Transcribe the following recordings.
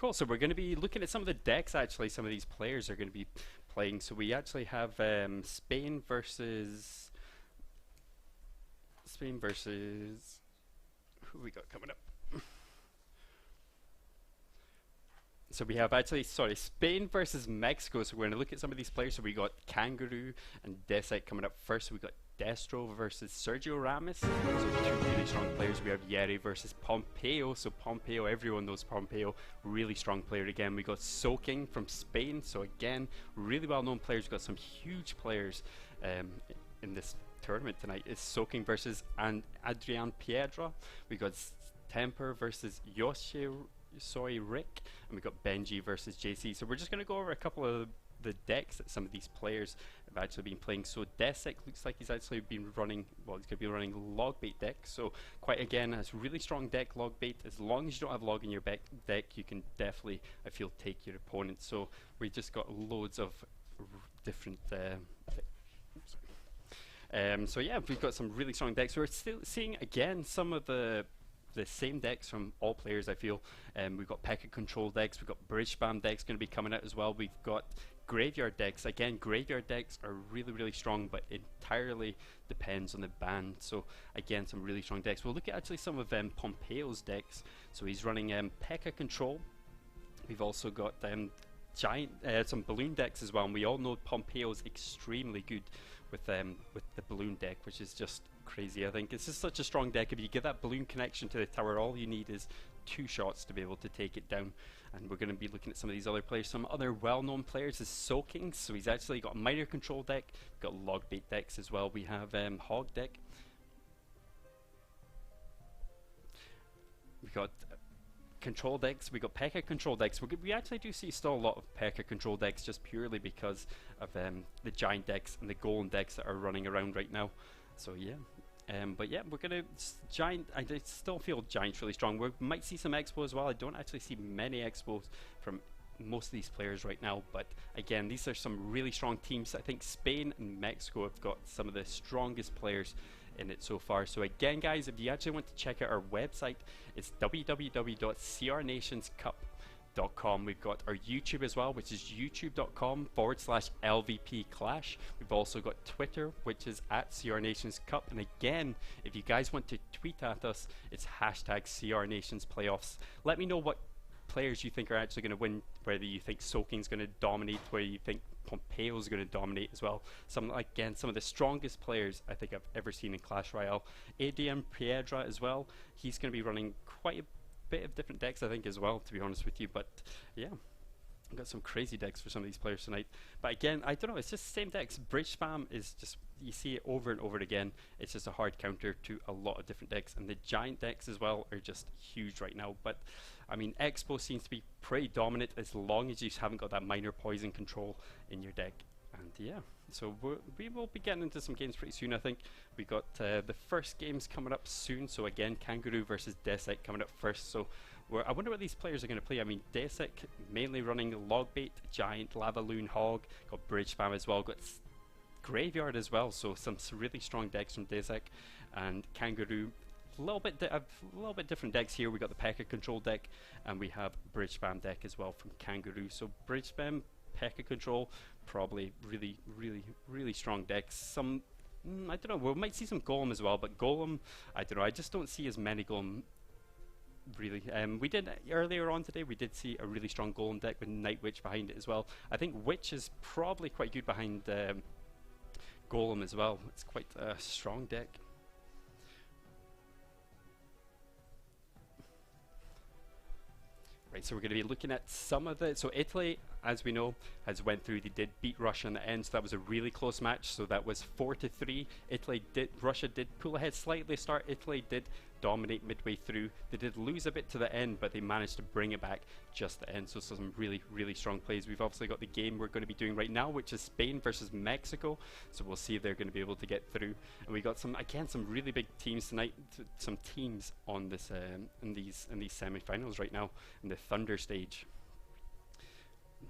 Cool. So we're going to be looking at some of the decks. Actually, some of these players are going to be playing. So we actually have Spain versus who we got coming up. So we have Spain versus Mexico. So we're going to look at some of these players. So we got Kangaroo and Desek coming up first. So we got Destro versus Sergio Ramos. So two really strong players. We have Yeri versus Pompeo. So Pompeo, everyone knows Pompeo, really strong player again. We got Soaking from Spain. So again, really well known players. We've got some huge players in this tournament tonight. It's Soaking versus Adrian Piedra. We got Temper versus Rick, and we got Benji versus JC. So we're just going to go over a couple of the decks that some of these players have actually been playing. So Desek looks like he's actually been running, well, he's going to be running log bait deck. So quite again, a really strong deck, log bait. As long as you don't have log in your deck, you can definitely, I feel, take your opponent. So we just got loads of different so yeah, we've got some really strong decks. We're still seeing again some of the same decks from all players, I feel. We've got P.E.K.K.A control decks, we've got bridge spam decks going to be coming out as well. We've got graveyard decks. Again, graveyard decks are really strong, but entirely depends on the ban. So again, some really strong decks. We'll look at actually some of Pompeo's decks. So he's running P.E.K.K.A control. We've also got some balloon decks as well, and we all know Pompeo's extremely good with the balloon deck, which is just crazy. I think it's just such a strong deck. If you get that balloon connection to the tower, all you need is 2 shots to be able to take it down. And we're going to be looking at some of these other players. Some other well-known players is Soaking. So he's actually got a miner control deck, got log bait decks as well. We have hog deck. We got control decks. We got P.E.K.K.A control decks. We actually do see still a lot of P.E.K.K.A control decks, just purely because of the giant decks and the golem decks that are running around right now. So yeah. But yeah, we're gonna giant. I still feel giant's really strong. We might see some expo as well. I don't actually see many expos from most of these players right now, but again, these are some really strong teams. I think Spain and Mexico have got some of the strongest players in it so far. So again, guys, if you actually want to check out our website, it's www.crnationscup.com. We've got our YouTube as well, which is youtube.com/LVP Clash. We've also got Twitter, which is @CRNationsCup. And again, if you guys want to tweet at us, it's #CRNationsPlayoffs. Let me know what players you think are actually going to win, whether you think Soaking's going to dominate, whether you think Pompeo's going to dominate as well. Some of the strongest players I think I've ever seen in Clash Royale. Adrian Piedra as well. He's going to be running quite a bit of different decks, I think, as well, to be honest with you. But yeah, I've got some crazy decks for some of these players tonight. But again, I don't know, it's just the same decks. Bridge spam is just, you see it over and over again. It's just a hard counter to a lot of different decks, and the giant decks as well are just huge right now. But I mean, Expo seems to be pretty dominant as long as you haven't got that minor poison control in your deck. And yeah, so we will be getting into some games pretty soon, I think. We got the first games coming up soon. So again, Kangaroo versus Desek coming up first. So I wonder what these players are going to play. I mean, Desek mainly running Logbait, Giant, Lava Loon, Hog, got Bridge Spam as well, got Graveyard as well. So some really strong decks from Desek. And Kangaroo, a little bit different decks here. We got the P.E.K.K.A control deck, and we have Bridge Spam deck as well from Kangaroo. So Bridge Spam, P.E.K.K.A control, probably really strong decks. Some I don't know, we might see some Golem as well, but Golem, I don't know, I just don't see as many Golem really. We did earlier on today, we did see a really strong Golem deck with Night Witch behind it as well. I think Witch is probably quite good behind Golem as well. It's quite a strong deck. Right, so we're going to be looking at some of the... So Italy, as we know, has went through. They did beat Russia in the end, so that was a really close match. So that was 4-3. Russia did pull ahead slightly to start. Italy did dominate midway through. They did lose a bit to the end, but they managed to bring it back just the end. So some really strong plays. We've obviously got the game we're going to be doing right now, which is Spain versus Mexico. So we'll see if they're going to be able to get through. And we got some really big teams tonight. Some teams on this in these semi-finals right now in the Thunder stage.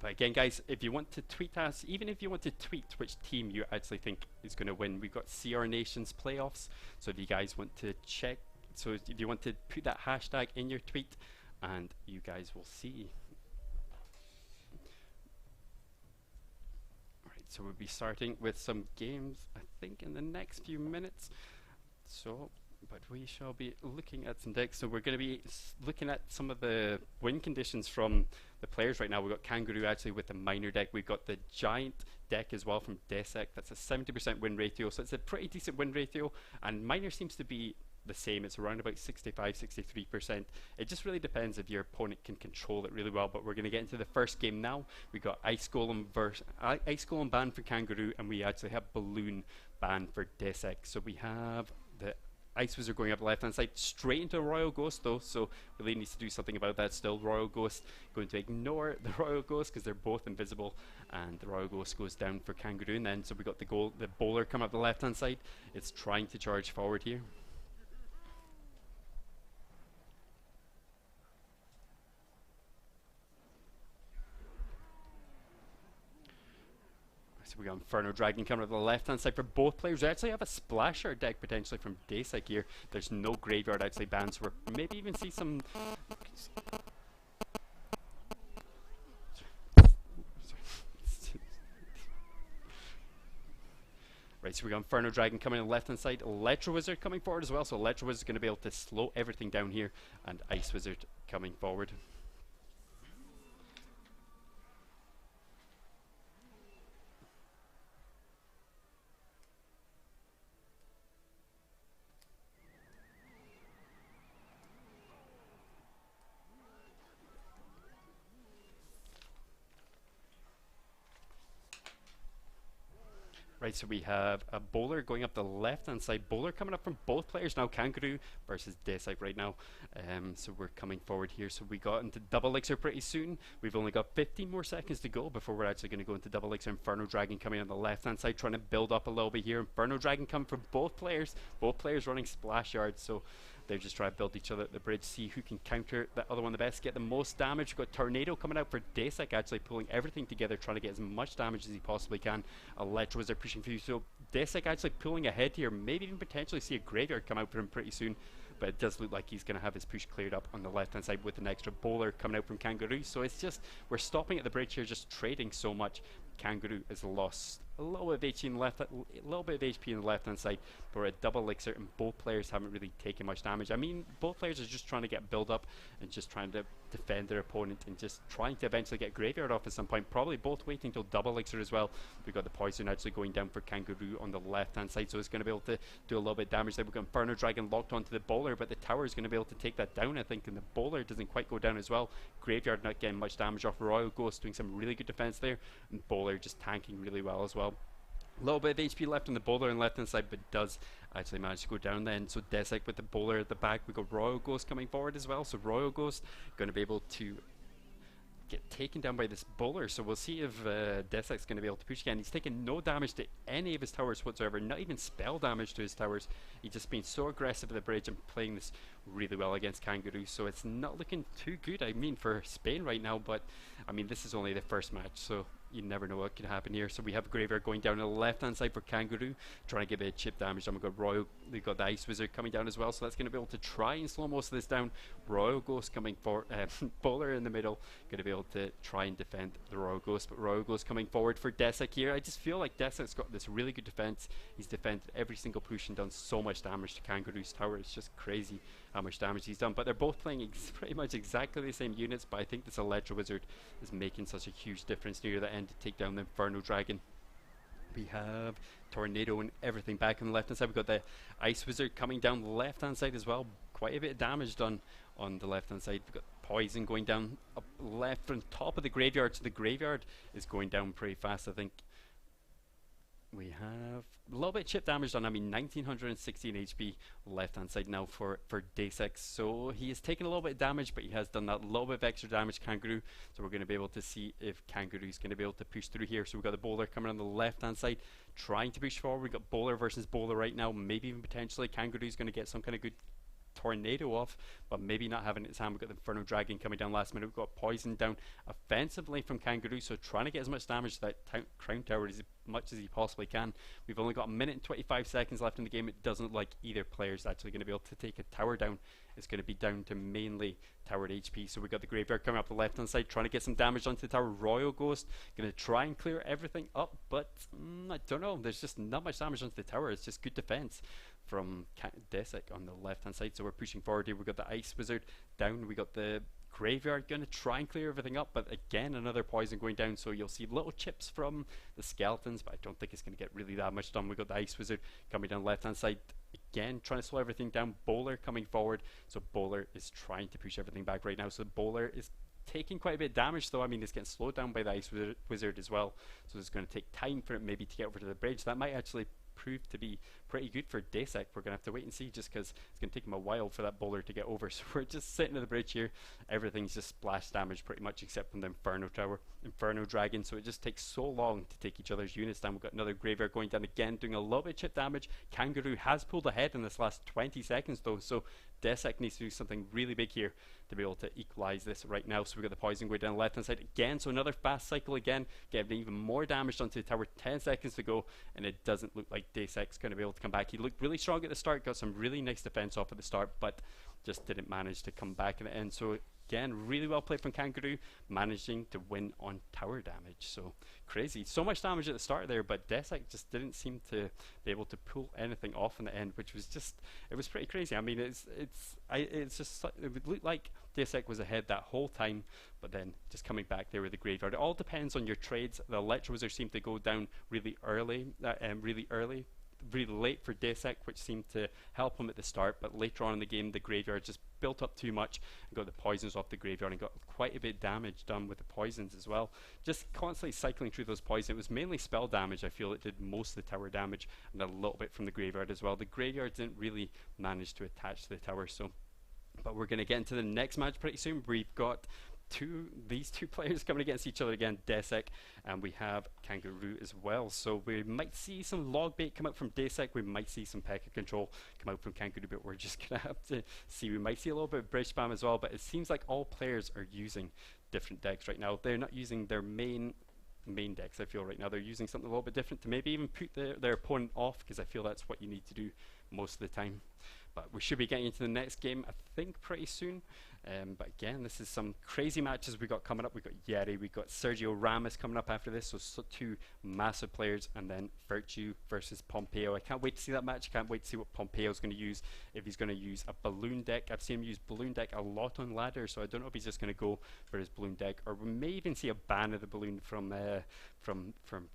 But again, guys, if you want to tweet us, even if you want to tweet which team you actually think is going to win, we've got CR Nations playoffs. So if you guys want to check, so if you want to put that hashtag in your tweet, and you guys will see So we'll be starting with some games, I think, in the next few minutes. So, but we shall be looking at some decks. So we're going to be looking at some of the win conditions from the players right now. We've got Kangaroo actually with the minor deck. We've got the giant deck as well from Desek. That's a 70% win ratio. So it's a pretty decent win ratio. And minor seems to be the same. It's around about 65-63%. It just really depends if your opponent can control it really well. But we're going to get into the first game now. We got Ice Golem ban for Kangaroo, and we actually have Balloon ban for Desek. So we have the Ice Wizard going up the left hand side straight into Royal Ghost though, so really needs to do something about that still. Royal Ghost going to ignore the Royal Ghost because they're both invisible, and the Royal Ghost goes down for Kangaroo. And then so we got the bowler coming up the left hand side. It's trying to charge forward here. So we got Inferno Dragon coming up the left hand side for both players. We actually have a Splasher deck potentially from Desek here. There's no graveyard actually banned, so we're maybe even see some. Right, so we got Inferno Dragon coming on the left hand side, Electro Wizard coming forward as well. So Electro Wizard is going to be able to slow everything down here, and Ice Wizard coming forward. Right, so we have a bowler going up the left hand side. Bowler coming up from both players now. Kangaroo versus Desek right now. So we're coming forward here. So we got into double elixir pretty soon. We've only got 15 more seconds to go before we're actually going to go into double elixir. Inferno Dragon coming on the left hand side, trying to build up a little bit here. Inferno Dragon coming from both players. Both players running splash yards. So they're just trying to build each other at the bridge, see who can counter the other one the best, get the most damage. We've got Tornado coming out for Desek, actually pulling everything together, trying to get as much damage as he possibly can. Electro Wizard pushing through, so Desek actually pulling ahead here, maybe even potentially see a graveyard come out for him pretty soon. But it does look like he's going to have his push cleared up on the left hand side with an extra bowler coming out from Kangaroo. So it's just, we're stopping at the bridge here, just trading so much. Kangaroo has lost a little bit of HP in the left hand side, but we're at double elixir and both players haven't really taken much damage. I mean, both players are just trying to get build up and just trying to defend their opponent and just trying to eventually get graveyard off at some point. Probably both waiting until double elixir as well. We've got the poison actually going down for Kangaroo on the left hand side, so it's going to be able to do a little bit of damage there. We've got Inferno Dragon locked onto the bowler, but the tower is going to be able to take that down, I think, and the bowler doesn't quite go down as well. Graveyard not getting much damage off. Royal Ghost doing some really good defense there, and bowler just tanking really well as well. A little bit of HP left on the bowler on the left hand side, but does actually manage to go down then. So Desek with the bowler at the back. We got Royal Ghost coming forward as well. So Royal Ghost going to be able to get taken down by this bowler. So we'll see if Desek's going to be able to push again. He's taken no damage to any of his towers whatsoever, not even spell damage to his towers. He's just been so aggressive at the bridge and playing this really well against Kangaroo. So it's not looking too good, I mean, for Spain right now. But I mean, this is only the first match, so you never know what could happen here. So we have a graveyard going down on the left hand side for Kangaroo, trying to give it chip damage. And we've got the Ice Wizard coming down as well, so that's going to be able to try and slow most of this down. Royal Ghost coming for bowler in the middle, going to be able to try and defend the Royal Ghost, but Royal Ghost coming forward for Desek here. I just feel like Desek's got this really good defense. He's defended every single push and done so much damage to Kangaroo's tower. It's just crazy how much damage he's done, but they're both playing pretty much exactly the same units. But I think this Electro Wizard is making such a huge difference near the end to take down the Inferno Dragon. We have Tornado and everything back on the left hand side. We've got the Ice Wizard coming down the left hand side as well. Quite a bit of damage done on the left hand side. We've got poison going down up left from top of the graveyard, so the graveyard is going down pretty fast, I think. We have a little bit of chip damage done. I mean, 1916 HP left hand side now for Desek. So he has taken a little bit of damage, but he has done that little bit of extra damage to Kangaroo. So we're going to be able to see if Kangaroo is going to be able to push through here. So we've got the bowler coming on the left hand side, trying to push forward. We've got bowler versus bowler right now. Maybe even potentially Kangaroo is going to get some kind of good tornado of, but maybe not having it in his hand. We've got the Inferno Dragon coming down last minute. We've got Poison down offensively from Kangaroo, so trying to get as much damage to that Crown Tower as much as he possibly can. We've only got a minute and 25 seconds left in the game. It doesn't look like either player is actually going to be able to take a tower down. It's going to be down to mainly towered HP. So we've got the Graveyard coming up the left hand side, trying to get some damage onto the tower. Royal Ghost going to try and clear everything up, but I don't know. There's just not much damage onto the tower. It's just good defense from Desek on the left hand side. So we're pushing forward here. We've got the Ice Wizard down. We got the Graveyard going to try and clear everything up, but again another poison going down, so you'll see little chips from the skeletons, but I don't think it's going to get really that much done. We got the Ice Wizard coming down left hand side again, trying to slow everything down. Bowler coming forward, so Bowler is trying to push everything back right now. So Bowler is taking quite a bit of damage, though. I mean, it's getting slowed down by the Ice Wizard as well, so it's going to take time for it maybe to get over to the bridge. That might actually prove to be pretty good for Desek. We're going to have to wait and see, just because it's going to take him a while for that Bowler to get over. So we're just sitting at the bridge here. Everything's just splash damage pretty much, except from the Inferno Dragon. So it just takes so long to take each other's units down. We've got another Graveyard going down again, doing a little bit of chip damage. Kangaroo has pulled ahead in this last 20 seconds though, so Desek needs to do something really big here to be able to equalize this right now. So we've got the poison going down the left hand side again, so another fast cycle again, getting even more damage onto the tower. 10 seconds to go, and it doesn't look like Desek's going to be able to come back. He looked really strong at the start, got some really nice defense off at the start, but just didn't manage to come back in the end. So again, really well played from Kangaroo, managing to win on tower damage. So crazy, so much damage at the start there, but Desek just didn't seem to be able to pull anything off in the end, which was just, it was pretty crazy. I mean, it's just, it would look like Desek was ahead that whole time, but then just coming back there with the Graveyard. It all depends on your trades. The Electro Wizard seemed to go down really late for Desek, which seemed to help him at the start, but later on in the game the Graveyard just built up too much and got the poisons off the Graveyard and got quite a bit of damage done with the poisons as well. Just constantly cycling through those poisons. It was mainly spell damage, I feel. It did most of the tower damage and a little bit from the Graveyard as well. The Graveyard didn't really manage to attach to the tower, so, but we're going to get into the next match pretty soon. We've got these two players coming against each other again, Desek, and we have Kangaroo as well. So we might see some log bait come out from Desek, we might see some P.E.K.K.A control come out from Kangaroo, but we're just gonna have to see. We might see a little bit of bridge spam as well, but it seems like all players are using different decks right now. They're not using their main decks, I feel, right now. They're using something a little bit different to maybe even put their opponent off, because I feel that's what you need to do most of the time. But we should be getting into the next game, I think, pretty soon. But again, this is some crazy matches we got coming up. We've got Yeri, we've got Sergio Ramos coming up after this, so two massive players, and then Virtue versus Pompeo. I can't wait to see that match. I can't wait to see what Pompeo's going to use, if he's going to use a balloon deck. I've seen him use balloon deck a lot on ladder, so I don't know if he's just going to go for his balloon deck, or we may even see a ban of the balloon from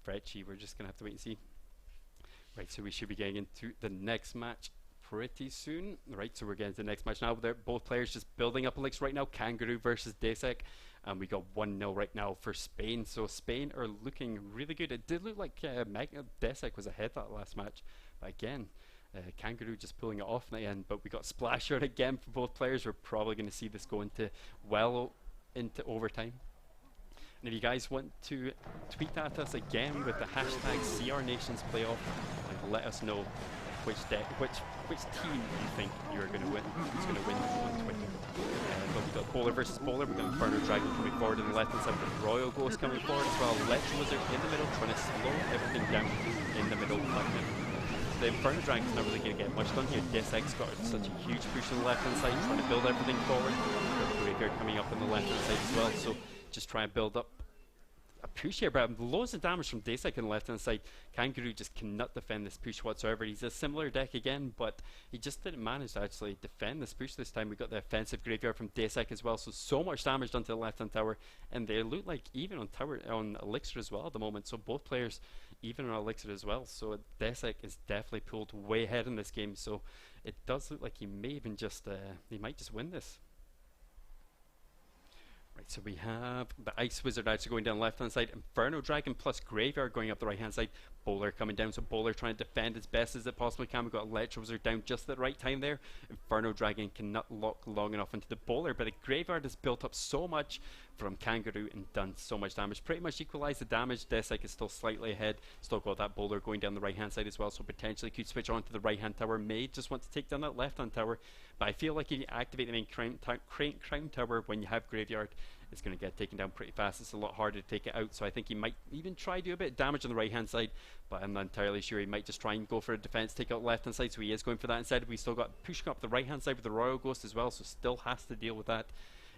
Virtue. We're just going to have to wait and see. Right, so we should be getting into the next match pretty soon. Right, so we're getting to the next match now. They're both players just building up elixirs right now. Kangaroo versus Desek, and we got 1-0 right now for Spain. So Spain are looking really good. It did look like Desek was ahead that last match, but again, Kangaroo just pulling it off in the end. But we got Splasher again for both players. We're probably going to see this go into overtime. And if you guys want to tweet at us again with the hashtag CRNationsPlayoff and let us know which team you think you're going to win, who's going to win on Twitter. But we've got Bowler versus Bowler. We've got Inferno Dragon coming forward on the left hand side with Royal Ghost coming forward as well. Electro Wizard in the middle, trying to slow everything down in the middle. But the Inferno Dragon's not really going to get much done here. Desek's got such a huge push on the left hand side, trying to build everything forward. We've got Graveyard coming up on the left hand side as well, so just try and build up a push here, but loads of damage from Desek on the left hand side. Kangaroo just cannot defend this push whatsoever. He's a similar deck again, but he just didn't manage to actually defend this push this time. We got the offensive Graveyard from Desek as well, so much damage done to the left hand tower, and they look like even on elixir as well at the moment, so both players even on elixir as well. So Desek is definitely pulled way ahead in this game, so it does look like he may even just he might just win this. Right, so we have the Ice Wizard actually going down the left hand side, Inferno Dragon plus Graveyard going up the right hand side, Bowler coming down, so Bowler trying to defend as best as it possibly can. We've got Electro Wizard down just at the right time there. Inferno Dragon cannot lock long enough into the Bowler, but the Graveyard has built up so much from Kangaroo and done so much damage. Pretty much equalised the damage. Desek is still slightly ahead. Still got that bowler going down the right hand side as well, so potentially could switch on to the right hand tower. May just want to take down that left hand tower, but I feel like if you activate the main crown tower when you have graveyard, it's going to get taken down pretty fast. It's a lot harder to take it out, so I think he might even try to do a bit of damage on the right hand side, but I'm not entirely sure. He might just try and go for a defense, take out left hand side, so he is going for that instead. We still got pushing up the right hand side with the Royal Ghost as well, so still has to deal with that.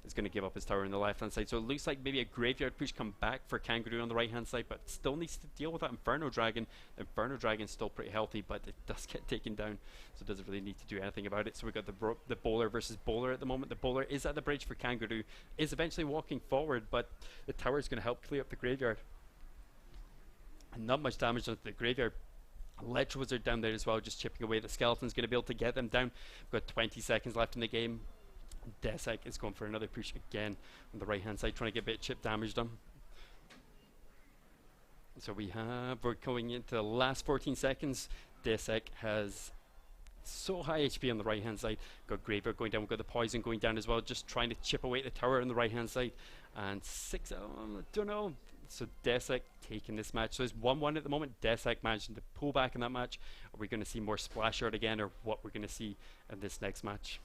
Is going to give up his tower on the left hand side, so it looks like maybe a graveyard push come back for Kangaroo on the right hand side, but still needs to deal with that Inferno Dragon. The Inferno Dragon's still pretty healthy, but it does get taken down, so it doesn't really need to do anything about it. So we got the bowler versus bowler at the moment. The bowler is at the bridge for Kangaroo, is eventually walking forward, but the tower is going to help clear up the graveyard. And not much damage onto the graveyard. Electro Wizard down there as well, just chipping away. The skeleton's going to be able to get them down. We've got 20 seconds left in the game. Desek is going for another push again on the right hand side, trying to get a bit of chip damage done. So we're going into the last 14 seconds. Desek has so high HP on the right hand side. Got Graveyard going down, we've got the poison going down as well, just trying to chip away the tower on the right hand side. And I don't know. So Desek taking this match. So it's 1-1 at the moment. Desek managing to pull back in that match. Are we going to see more splash art again, or what we're going to see in this next match?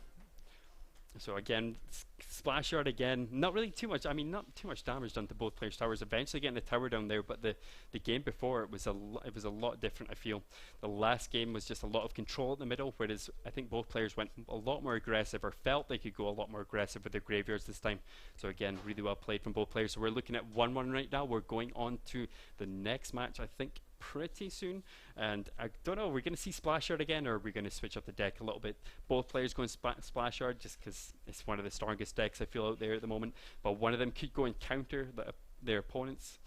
So again, splash art again, not really too much, I mean not too much damage done to both players' towers, eventually getting the tower down there, but the game before it was a lot different. I feel the last game was just a lot of control at the middle, whereas I think both players went a lot more aggressive, or felt they could go a lot more aggressive with their graveyards this time. So again, really well played from both players. So we're looking at 1-1 right now. We're going on to the next match, I think pretty soon, and I don't know, we're going to see splash art again, or we're going to switch up the deck a little bit. Both players going splash art just because it's one of the strongest decks I feel out there at the moment, but one of them could go and counter their opponent's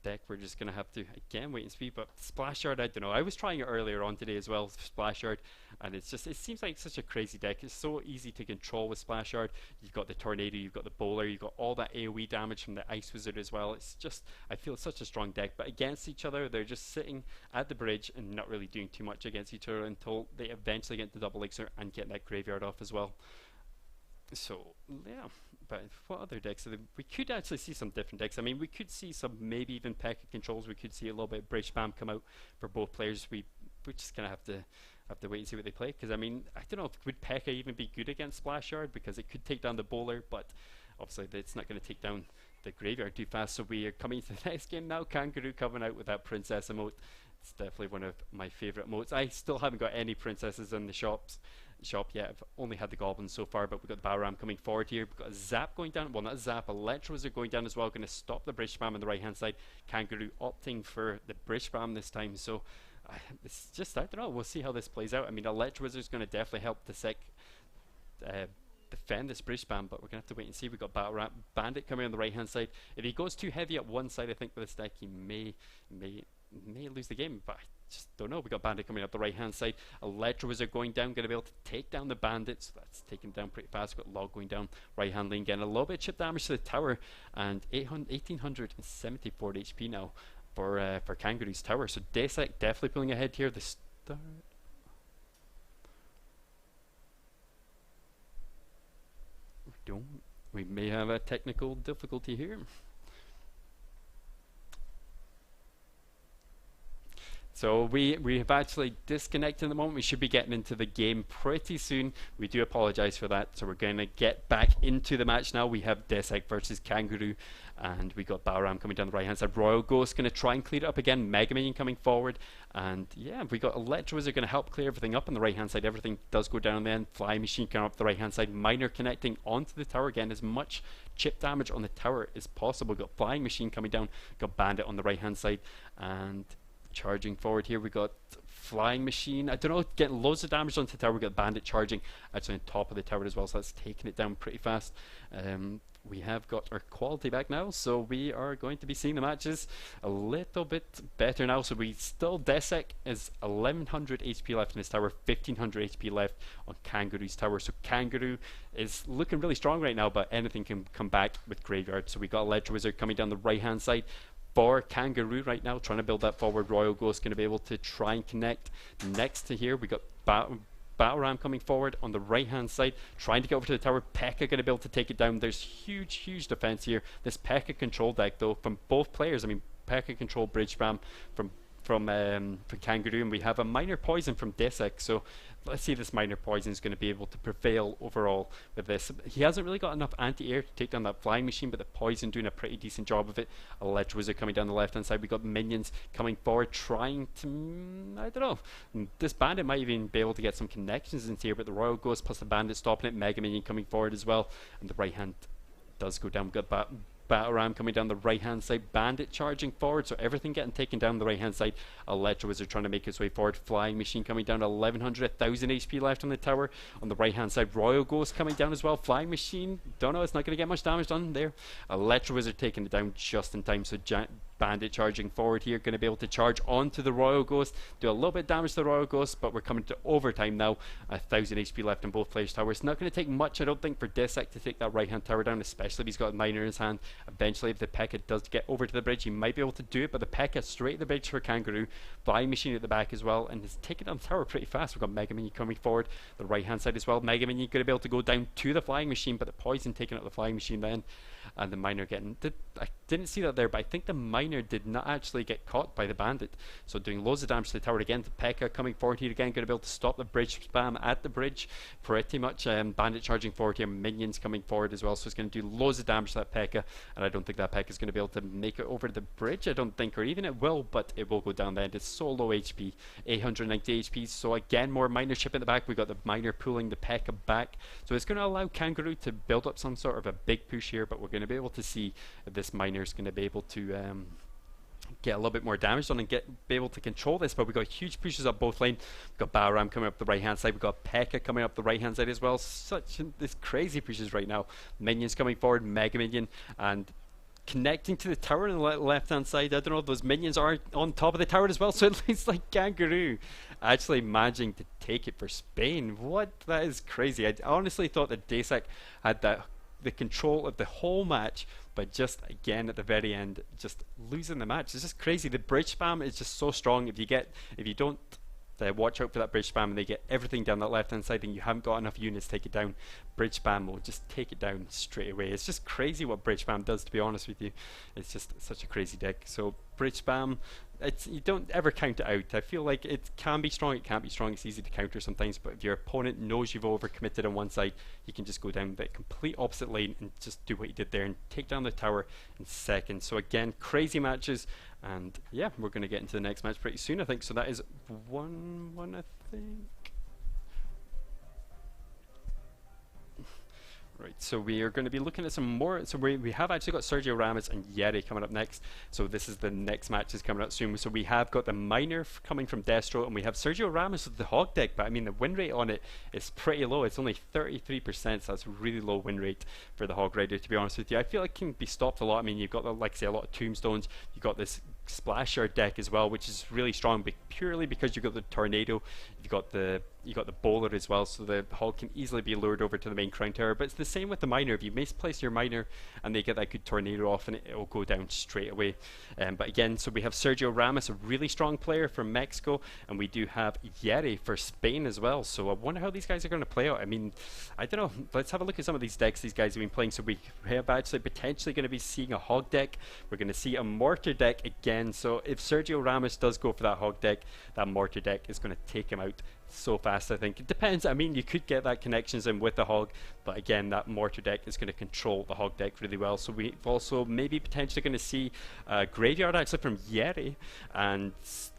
deck. We're just going to have to again wait and see. But splash art, I don't know, I was trying it earlier on today as well, splash art, and it seems like such a crazy deck. It's so easy to control with splash art. You've got the tornado, you've got the bowler, you've got all that AoE damage from the Ice Wizard as well. It's just, I feel it's such a strong deck, but against each other they're just sitting at the bridge and not really doing too much against each other until they eventually get the double elixir and get that graveyard off as well. So yeah, but what other decks? We could actually see some different decks. I mean, we could see some maybe even P.E.K.K.A controls. We could see a little bit of bridge spam come out for both players. We just kind of have to wait and see what they play, because I mean, I don't know, would P.E.K.K.A even be good against splash art, because it could take down the bowler, but obviously it's not going to take down the graveyard too fast. So we are coming to the next game now. Kangaroo coming out with that princess emote. It's definitely one of my favorite emotes. I still haven't got any princesses in the shop yet. I've only had the goblins so far, but we've got the Balram coming forward here. We've got a Zap going down, well not a Zap, Electro Wizard going down as well, going to stop the bridge spam on the right hand side. Kangaroo opting for the bridge spam this time, so it's just, I don't know, we'll see how this plays out. I mean, Electro Wizard is going to definitely help the defend this bridge spam, but we're going to have to wait and see. We've got Bandit coming on the right hand side. If he goes too heavy at one side, I think with this deck he may lose the game, but I just don't know. We got Bandit coming up the right hand side. Electro Wizard going down, going to be able to take down the Bandit, so that's taken down pretty fast. We've got Log going down right hand lane, getting a little bit of chip damage to the tower, and 1874 HP now for Kangaroo's tower. So Desek definitely pulling ahead here. The start. We may have a technical difficulty here. So we have actually disconnected at the moment. We should be getting into the game pretty soon. We do apologize for that. So we're going to get back into the match now. We have Desek versus Kangaroo, and we got Balram coming down the right hand side. Royal Ghost going to try and clear it up again. Mega Minion coming forward, and yeah, we got Electro Wizard going to help clear everything up on the right hand side. Everything does go down then. Flying Machine coming up the right hand side. Miner connecting onto the tower again. As much chip damage on the tower as possible. Got Flying Machine coming down. Got Bandit on the right hand side, and charging forward here, we got Flying Machine, I don't know, getting loads of damage onto the tower. We got Bandit charging actually on top of the tower as well, so that's taking it down pretty fast. We have got our quality back now, so we are going to be seeing the matches a little bit better now. So we still, Desek is 1100 HP left in his tower, 1500 HP left on Kangaroo's tower. So Kangaroo is looking really strong right now, but anything can come back with Graveyard. So we got Electro Wizard coming down the right hand side for Kangaroo right now, trying to build that forward. Royal Ghost going to be able to try and connect next to here. We got Battle Ram coming forward on the right hand side, trying to get over to the tower. P.E.K.K.A going to be able to take it down. There's huge defense here. This P.E.K.K.A control deck though from both players. I mean, P.E.K.K.A control Bridge Spam from Kangaroo, and we have a minor poison from Desek. So let's see if this minor poison is going to be able to prevail overall with this. He hasn't really got enough anti-air to take down that flying machine, but the poison doing a pretty decent job of it. Electro Wizard coming down the left hand side. We got minions coming forward trying to, I don't know, this bandit might even be able to get some connections into here, but the Royal Ghost plus the bandit stopping it. Mega Minion coming forward as well, and the right hand does go down. We've got Battle Ram coming down the right hand side, Bandit charging forward, so everything getting taken down the right hand side. Electro Wizard trying to make his way forward, Flying Machine coming down to 1100, 1000 HP left on the tower. On the right hand side, Royal Ghost coming down as well. Flying Machine, don't know, it's not going to get much damage done there. Electro Wizard taking it down just in time, so Bandit charging forward here, going to be able to charge onto the Royal Ghost, do a little bit of damage to the Royal Ghost, but we're coming to overtime now. 1000 HP left on both players' towers. Not going to take much, I don't think, for Desek to take that right hand tower down, especially if he's got a miner in his hand. Eventually, if the P.E.K.K.A does get over to the bridge, he might be able to do it, but the P.E.K.K.A straight to the bridge for Kangaroo. Flying Machine at the back as well, and he's taking down the tower pretty fast. We've got Mega Minion coming forward, the right hand side as well. Mega Minion going to be able to go down to the Flying Machine, but the poison taking out the Flying Machine then. And the miner getting, I didn't see that there, but I think the miner did not actually get caught by the bandit, so doing loads of damage to the tower again. The P.E.K.K.A coming forward here again, going to be able to stop the bridge spam at the bridge pretty much. Bandit charging forward here, minions coming forward as well, so it's going to do loads of damage to that P.E.K.K.A, and I don't think that P.E.K.K.A is going to be able to make it over the bridge, I don't think, or even it will, but it will go down the end. It's so low HP, 890 HP, so again more miner ship in the back. We got the miner pulling the P.E.K.K.A back, so it's going to allow Kangaroo to build up some sort of a big push here, but we're going to be able to see if this miner is going to be able to get a little bit more damage done and be able to control this. But we've got huge pushes up both lanes. We've got Battle Ram coming up the right hand side, we've got P.E.K.K.A coming up the right hand side as well. This crazy pushes right now. Minions coming forward, Mega Minion, and connecting to the tower on the left hand side. I don't know if those minions are on top of the tower as well, so it looks like Kangaroo actually managing to take it for Spain. What? That is crazy. I honestly thought that Desek had the control of the whole match, but just again at the very end just losing the match. It's just crazy. The bridge spam is just so strong. If you don't watch out for that bridge spam and they get everything down that left hand side and you haven't got enough units to take it down, bridge spam will just take it down straight away. It's just crazy what bridge spam does, to be honest with you. It's just such a crazy deck. So bridge spam, you don't ever count it out. I feel like it can be strong, it can't be strong, it's easy to counter sometimes, but if your opponent knows you've overcommitted on one side, you can just go down the complete opposite lane and just do what you did there and take down the tower in seconds. So again, crazy matches, and yeah, we're going to get into the next match pretty soon, I think. So that is 1-1, I think. Right, so we are going to be looking at some more. So we have actually got Sergio Ramos and Yeri coming up next. So this is the next match is coming up soon. So we have got the miner coming from Destro, and we have Sergio Ramos with the hog deck. But I mean, the win rate on it is pretty low. It's only 33%, so that's a really low win rate for the Hog Rider, to be honest with you. I feel like it can be stopped a lot. I mean, you've got, like I say, a lot of tombstones. You've got this splasher deck as well, which is really strong, but purely because you've got the tornado, you've got the bowler as well, so the hog can easily be lured over to the main crown tower. But it's the same with the miner. If you misplace your miner and they get that good tornado off, and it will go down straight away. But again, so we have Sergio Ramos, a really strong player from Mexico, and we do have Yeri for Spain as well. So I wonder how these guys are going to play out. I mean, I don't know. Let's have a look at some of these decks these guys have been playing. So we have actually potentially going to be seeing a hog deck. We're going to see a mortar deck again. So if Sergio Ramos does go for that hog deck, that mortar deck is going to take him out so fast. I think it depends. I mean, you could get that connections in with the hog, but again, that mortar deck is going to control the hog deck really well. So we've also maybe potentially going to see graveyard actually from Yeri, and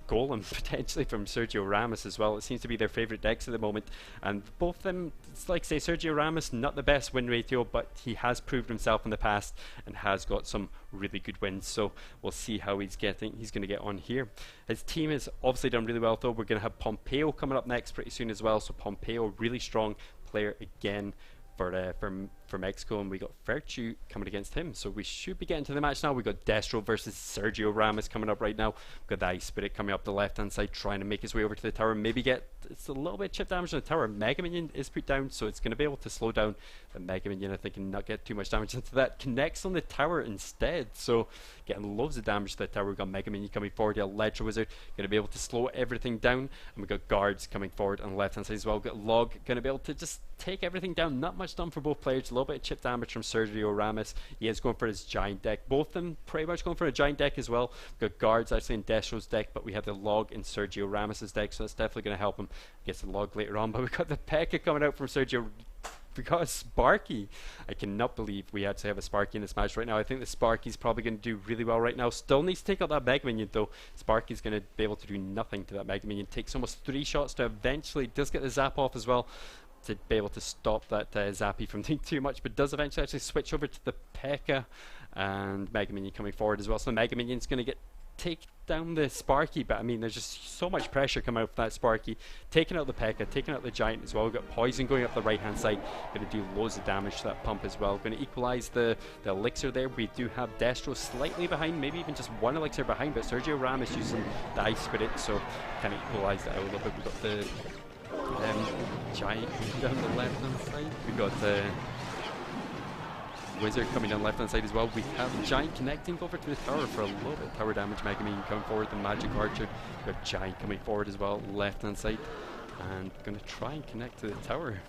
Golem potentially from Sergio Ramos as well. It seems to be their favorite decks at the moment, and both of them, it's like say Sergio Ramos, not the best win ratio, but he has proved himself in the past and has got some really good wins. So we'll see how he's going to get on here. His team has obviously done really well though. We're going to have Pompeo coming up next pretty soon as well. So Pompeo, really strong player again for for Mexico, and we got Virtue coming against him. So we should be getting to the match now. We got Destro versus Sergio Ramos coming up right now. We've got the Ice Spirit coming up the left hand side, trying to make his way over to the tower, maybe get, it's a little bit chip damage on the tower. Mega Minion is put down, so it's going to be able to slow down the Mega Minion, I think, and not get too much damage into that. Connects on the tower instead, so getting loads of damage to the tower. We've got Mega Minion coming forward, the Electro Wizard going to be able to slow everything down, and we've got guards coming forward on the left hand side as well. We've got Log going to be able to just take everything down. Not much done for both players. A little bit of chip damage from Sergio Ramos. He is going for his giant deck. Both of them pretty much going for a giant deck as well. We've got guards actually in Destro's deck, but we have the Log in Sergio Ramos's deck, so that's definitely going to help him. Gets the Log later on, but we've got the P.E.K.K.A coming out from Sergio. We got a Sparky. I cannot believe we actually have a Sparky in this match right now. I think the Sparky's probably going to do really well right now. Still needs to take out that Mega Minion though. Sparky's going to be able to do nothing to that Mega Minion. Takes almost 3 shots to eventually, does get the zap off as well, to be able to stop that Zappy from doing too much, but does eventually actually switch over to the P.E.K.K.A and Mega Minion coming forward as well. So the Mega Minion's going to take down the Sparky, but I mean there's just so much pressure coming out from that Sparky, taking out the P.E.K.K.A, taking out the Giant as well. We've got Poison going up the right hand side, going to do loads of damage to that pump as well. Going to equalize the elixir there. We do have Destro slightly behind, maybe even just 1 elixir behind, but Sergio Ramos using the Ice Spirit, so kind of equalize that out a little bit. We've got the Giant down the left hand side. We've got the Wizard coming down left hand side as well. We have Giant connecting over to the tower for a little bit of tower damage. Mega Minion coming forward, the Magic Archer. We've got Giant coming forward as well, left hand side, and going to try and connect to the tower.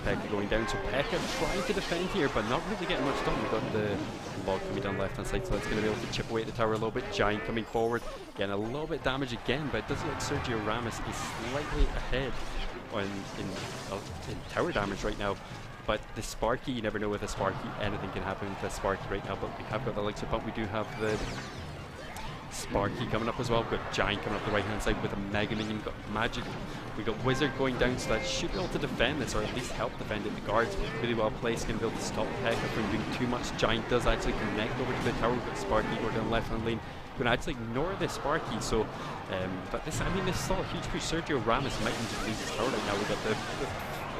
P.E.K.K.A going down, so P.E.K.K.A trying to defend here, but not really getting much done. We've got the Log coming down left hand side, so that's going to be able to chip away at the tower a little bit. Giant coming forward, getting a little bit of damage again, but it does look like Sergio Ramos is slightly ahead in tower damage right now. But the Sparky, you never know with a Sparky, anything can happen with a Sparky right now, but we have got the Elixir Pump. We do have the Sparky coming up as well. We've got Giant coming up the right hand side with a Mega Minion. We've got Magic, we've got Wizard going down, so that should be able to defend this, or at least help defend it. The guards really well placed, going to be able to stop P.E.K.K.A from doing too much. Giant does actually connect over to the tower. We've got Sparky going down left hand lane, going to actually ignore the Sparky, so but this, I mean, this is still a huge push. Sergio Ramos might just lose his tower right now. We've got the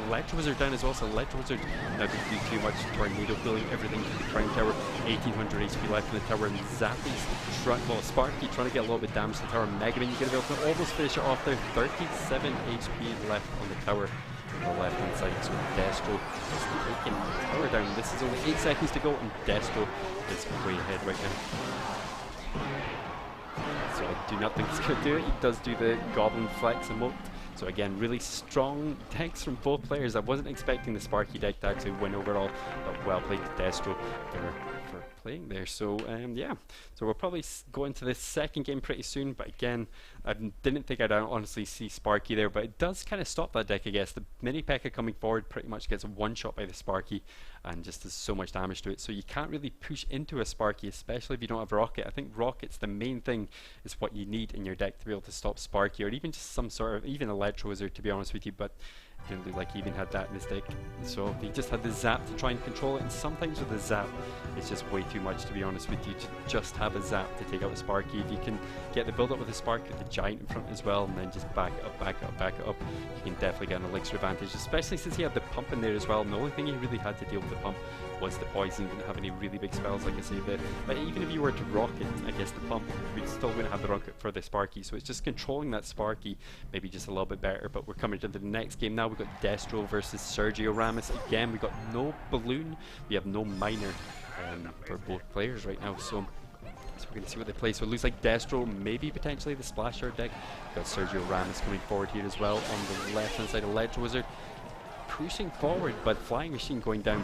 Electro Wizard down as well, so Electro Wizard not going to do too much. Tornado pulling everything to the Crown Tower. 1800 HP left in the tower, and Zappy's Sparky trying to get a little bit damage to the tower. Mega Minion going to be able to almost finish it off there. 37 HP left on the tower on the left hand side, so Destro is taking the tower down. This is only 8 seconds to go, and Destro is way ahead right now. So I do not think he's going to do it. He does do the Goblin Flex emote. So again, really strong decks from both players. I wasn't expecting the Sparky deck to actually win overall, but well played to Destro for playing there. So yeah, so we'll probably go into the second game pretty soon, but again, I didn't think I'd honestly see Sparky there, but it does kind of stop that deck, I guess. The mini P.E.K.K.A coming forward pretty much gets a one shot by the Sparky and just does so much damage to it, so you can't really push into a Sparky, especially if you don't have Rocket. I think Rocket's the main thing, is what you need in your deck to be able to stop Sparky, or even just some sort of, even Electro Wizard, to be honest with you, but it didn't look like he even had that in his deck. So he just had the Zap to try and control it, and sometimes with the Zap it's just way too much, to be honest with you, to just have a Zap to take out a Sparky. If you can get the build up with a Sparky with the Giant in front as well, and then just back it up, back it up, back it up, you can definitely get an Elixir advantage, especially since he had the Pump in there as well. And the only thing he really had to deal with the Pump was the Poison. Didn't have any really big spells, like I say, but even if you were to Rocket, I guess the Pump, we'd still wouldn't have the Rocket for the Sparky, so it's just controlling that Sparky maybe just a little bit better. But we're coming to the next game now. We've got Destro versus Sergio Ramos. Again, we've got no Balloon, we have no Miner for both players right now, so we're going to see what they play. So it looks like Destro, maybe potentially the Splasher deck. We've got Sergio Ramos coming forward here as well. On the left hand side, Electro Wizard pushing forward, but Flying Machine going down.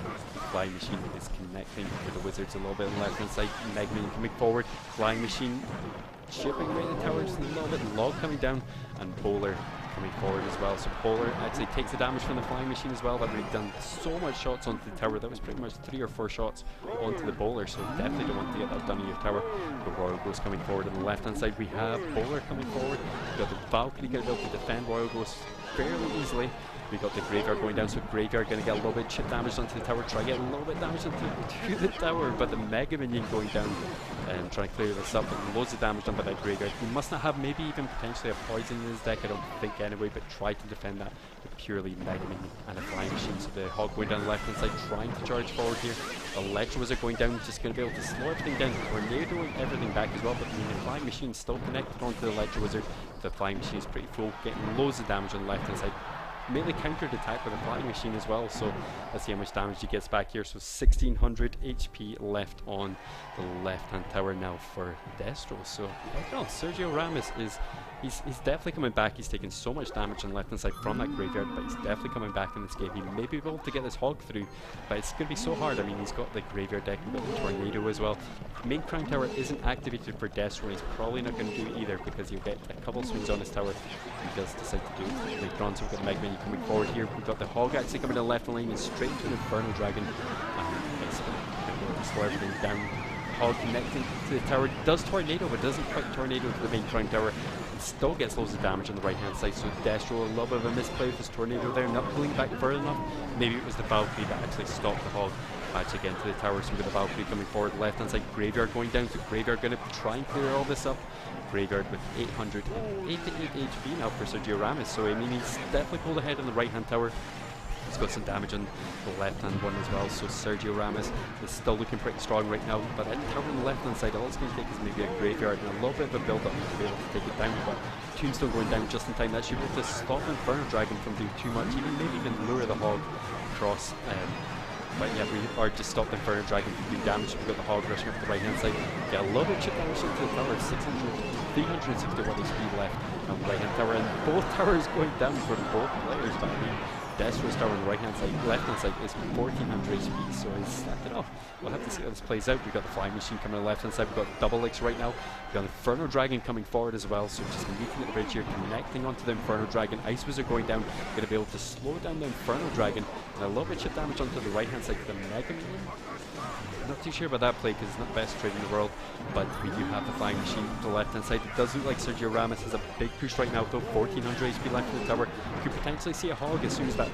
Flying Machine is connecting with the Wizards a little bit on the left hand side. Mega Minion coming forward. Flying Machine chipping away the tower just a little bit. Log coming down, and Bowler coming forward as well. So Bowler actually takes the damage from the Flying Machine as well. That would have done so much shots onto the tower. That was pretty much 3 or 4 shots onto the Bowler, so definitely don't want to get that done in your tower. The Royal Ghost coming forward on the left hand side. We have Bowler coming forward. We've got the Valkyrie going to be able to defend Royal Ghost fairly easily. We got the Graveyard going down, so Graveyard going to get a little bit chip damage onto the tower, try to get a little bit damage into the tower, but the Mega Minion going down and trying to clear this up, but loads of damage done by that Graveyard. He must not have maybe even potentially a poison in his deck, I don't think anyway, but try to defend that with purely Mega Minion and a Flying Machine. So the Hog going down the left hand side, trying to charge forward here. Electro Wizard going down, just going to be able to slow everything down, tornadoing everything back as well, but the Flying Machine still connected onto the Electro Wizard. The Flying Machine is pretty full, getting loads of damage on the left hand side. Mainly countered attack with a Flying Machine as well, so let's see how much damage he gets back here. So 1600 HP left on the left hand tower now for Destro. So I don't know, Sergio Ramos is he's definitely coming back. He's taking so much damage on the left hand side from that Graveyard, but he's definitely coming back in this game. He may be able to get this Hog through, but it's going to be so hard. I mean, he's got the Graveyard deck, he's got the Tornado as well. Main Crown Tower isn't activated for Destro, and he's probably not going to do it either because he'll get a couple swings on his tower if he does decide to do it later on. So we've got Mega Minion coming forward here. We've got the Hog actually coming to the left lane and straight to an Inferno Dragon. Basically, going to slow everything down. Hog connecting to the tower, does Tornado, but doesn't quite Tornado to the main Crown Tower. It still gets loads of damage on the right hand side, so Destro, a little bit of a misplay with his Tornado there, not pulling back further enough. Maybe it was the Valkyrie that actually stopped the Hog actually getting to the tower. So we've got the Valkyrie coming forward, left hand side, Graveyard going down, so Graveyard going to try and clear all this up. Graveyard with 888 HP now for Sergio Ramos, so I mean he's definitely pulled ahead on the right hand tower. He's got some damage on the left hand one as well, so Sergio Ramos is still looking pretty strong right now, but that tower on the left hand side, all it's going to take is maybe a Graveyard and a little bit of a build up to be able to take it down, but Tombstone going down just in time, that should be able to stop Inferno Dragon from doing too much, maybe even lure the Hog across. But yeah, we are just stopped Inferno Dragon from doing damage. We've got the Hog rushing up the right hand side. Get a little bit of chip damage into the tower, 361 HP left on the right hand tower, and both towers going down for both players. But I mean, Destro's tower on the right hand side, left hand side is 1400 HP, so it's, I don't know. We'll have to see how this plays out. We've got the Flying Machine coming on the left hand side, we've got double Licks right now. We've got Inferno Dragon coming forward as well, so just meeting at the bridge here, connecting onto the Inferno Dragon. Ice Wizard going down, going to be able to slow down the Inferno Dragon, and a little bit of chip damage onto the right hand side to the Mega Minion. Not too sure about that play because it's not the best trade in the world, but we do have the Flying Machine to the left hand side. It does look like Sergio Ramos has a big push right now though, 1400 HP left in the tower. Could potentially see a Hog as soon as that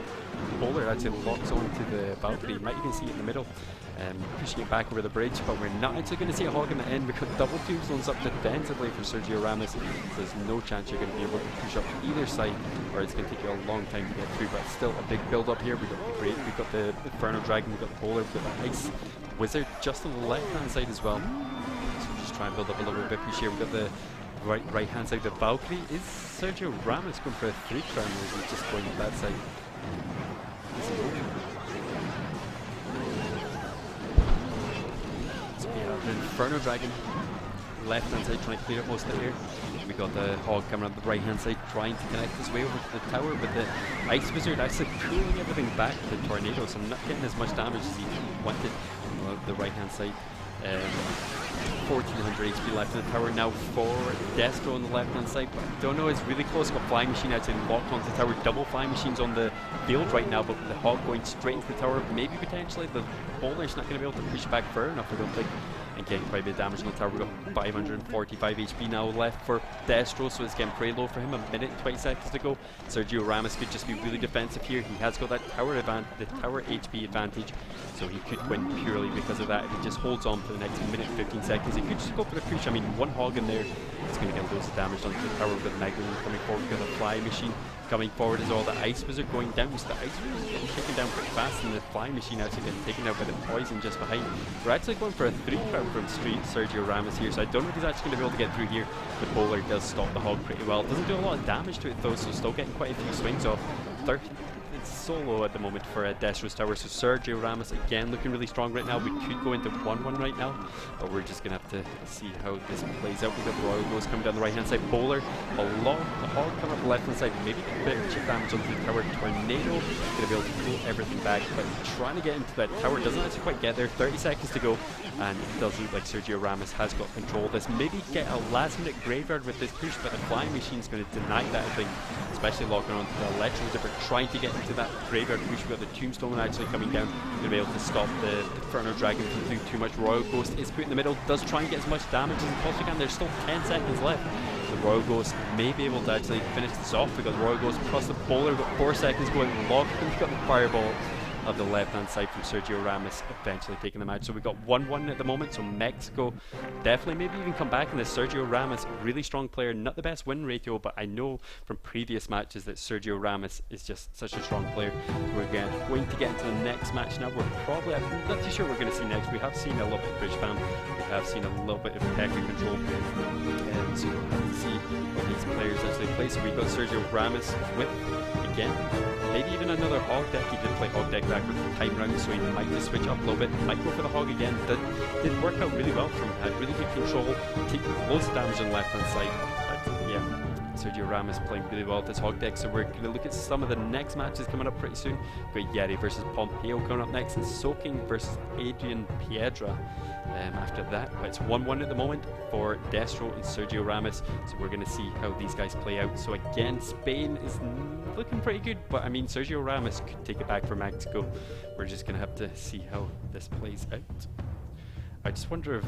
bowler actually locks onto the Valkyrie. You might even see it in the middle, pushing it back over the bridge, but we're not actually going to see a Hog in the end. We've got double tombstones up defensively for Sergio Ramos, so there's no chance you're going to be able to push up either side, or it's going to take you a long time to get through, but still a big build up here. We've got the Inferno Dragon, we've got the bowler, we've got the Ice Wizard just on the left hand side as well, so we'll just try and build up a little bit of push here. We've got the right hand side, the Valkyrie. Is Sergio Ramos going for a 3 crown, or is he just going to that side? So yeah, the Inferno Dragon left hand side trying to clear up most of it here. We got the Hog coming up the right hand side trying to connect his way over to the tower, but the Ice Wizard actually pulling everything back to Tornado, so not getting as much damage as he wanted on the right hand side. 1400 HP left in the tower now for Destro on the left hand side, but I don't know, it's really close. Got Flying Machine actually locked onto the tower, double Flying Machines on the field right now, but with the Hog going straight into the tower, maybe potentially the bowler's not going to be able to push back far enough, I don't think. And getting quite a bit of damage on the tower. We've got 545 HP now left for Destro, so it's getting pretty low for him. A minute and 20 seconds to go. Sergio Ramos could just be really defensive here. He has got that tower HP advantage, so he could win purely because of that. If he just holds on for the next minute and 15 seconds, he could just go for the push. I mean, one Hog in there is going to get loads of damage onto the tower with the Mega Minion coming forward. We've got the Flying Machine coming forward as well. The Ice Wizard going down, so the Ice Wizard is getting taken down pretty fast, and the Flying Machine actually getting taken out by the poison just behind. We're actually going for a 3 crown from Sergio Ramos here, so I don't know if he's actually going to be able to get through here. The bowler does stop the Hog pretty well. Doesn't do a lot of damage to it though, so still getting quite a few swings off. It's so low at the moment for Destro's tower, so Sergio Ramos again looking really strong right now. We could go into 1-1 right now, but we're just going to have to see how this plays out. We've got Royal Ghost coming down the right hand side, bowler along the Hog coming up the left hand side, maybe get a bit of chip damage onto the tower. Tornado going to be able to pull everything back, but trying to get into that tower doesn't actually quite get there. 30 seconds to go, and it does look like Sergio Ramos has got control of this. Maybe get a last minute Graveyard with this push, but the Flying Machine's going to deny that, I think, especially locking onto the Electro Wizard, trying to get into that Graveyard push. We've got the Tombstone actually coming down, going to be able to stop the Inferno Dragon from doing too much. Royal Ghost is put in the middle, does try and get as much damage as he possibly can. There's still 10 seconds left. the Royal Ghost may be able to actually finish this off. We got the Royal Ghost plus the bowler, we've got 4 seconds going locked, and we've got the fireball of the left hand side from Sergio Ramos eventually taking the match. So we got 1-1 at the moment, so Mexico definitely maybe even come back in this. Sergio Ramos, really strong player, not the best win ratio, but I know from previous matches that Sergio Ramos is just such a strong player. So we're going to get into the next match now. We're probably, I'm not too sure what we're going to see next. We have seen a little bit of Bridge Fam, we have seen a little bit of Pecker Control, so we'll have to see what these players actually play. So we've got Sergio Ramos with, again, maybe even another hog deck. He did play hog deck back with the time round, so he might just switch up a little bit. Might go for the hog again. That did work out really well for him. Had really good control, taking loads of damage on the left hand side. But yeah, Sergio Ramos playing really well with this hog deck. So we're going to look at some of the next matches coming up pretty soon. We've got Yeri versus Pompeo coming up next, and Soaking versus Adrian Piedra. After that, but it's 1-1 at the moment for Destro and Sergio Ramos, so we're going to see how these guys play out. So again, Spain is looking pretty good, but I mean, Sergio Ramos could take it back for Mexico. We're just going to have to see how this plays out. I just wonder if,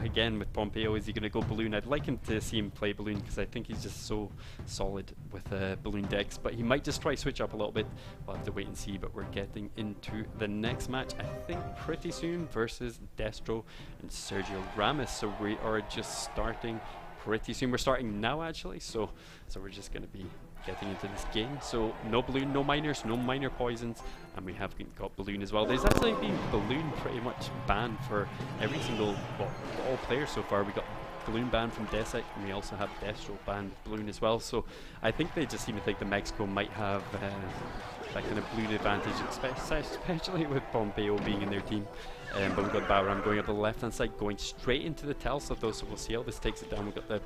again with Pompeo, is he going to go balloon? I'd like him to see him play balloon because I think he's just so solid with balloon decks, but he might just try switch up a little bit. We'll have to wait and see, but we're getting into the next match, I think pretty soon, versus Destro and Sergio Ramos. So we are just starting pretty soon. We're starting now actually, so we're just going to be getting into this game. So no balloon, no miners, no minor poisons, and we have got balloon as well. There's actually been balloon pretty much banned for every single, well, all players so far. We got balloon banned from Desek, and we also have Destro banned with balloon as well. So I think they just even think that Mexico might have that kind of balloon advantage, especially with Pompeo being in their team. But we've got Bowram going up the left hand side, going straight into the Telsa though, so we'll see how this takes it down. We've got the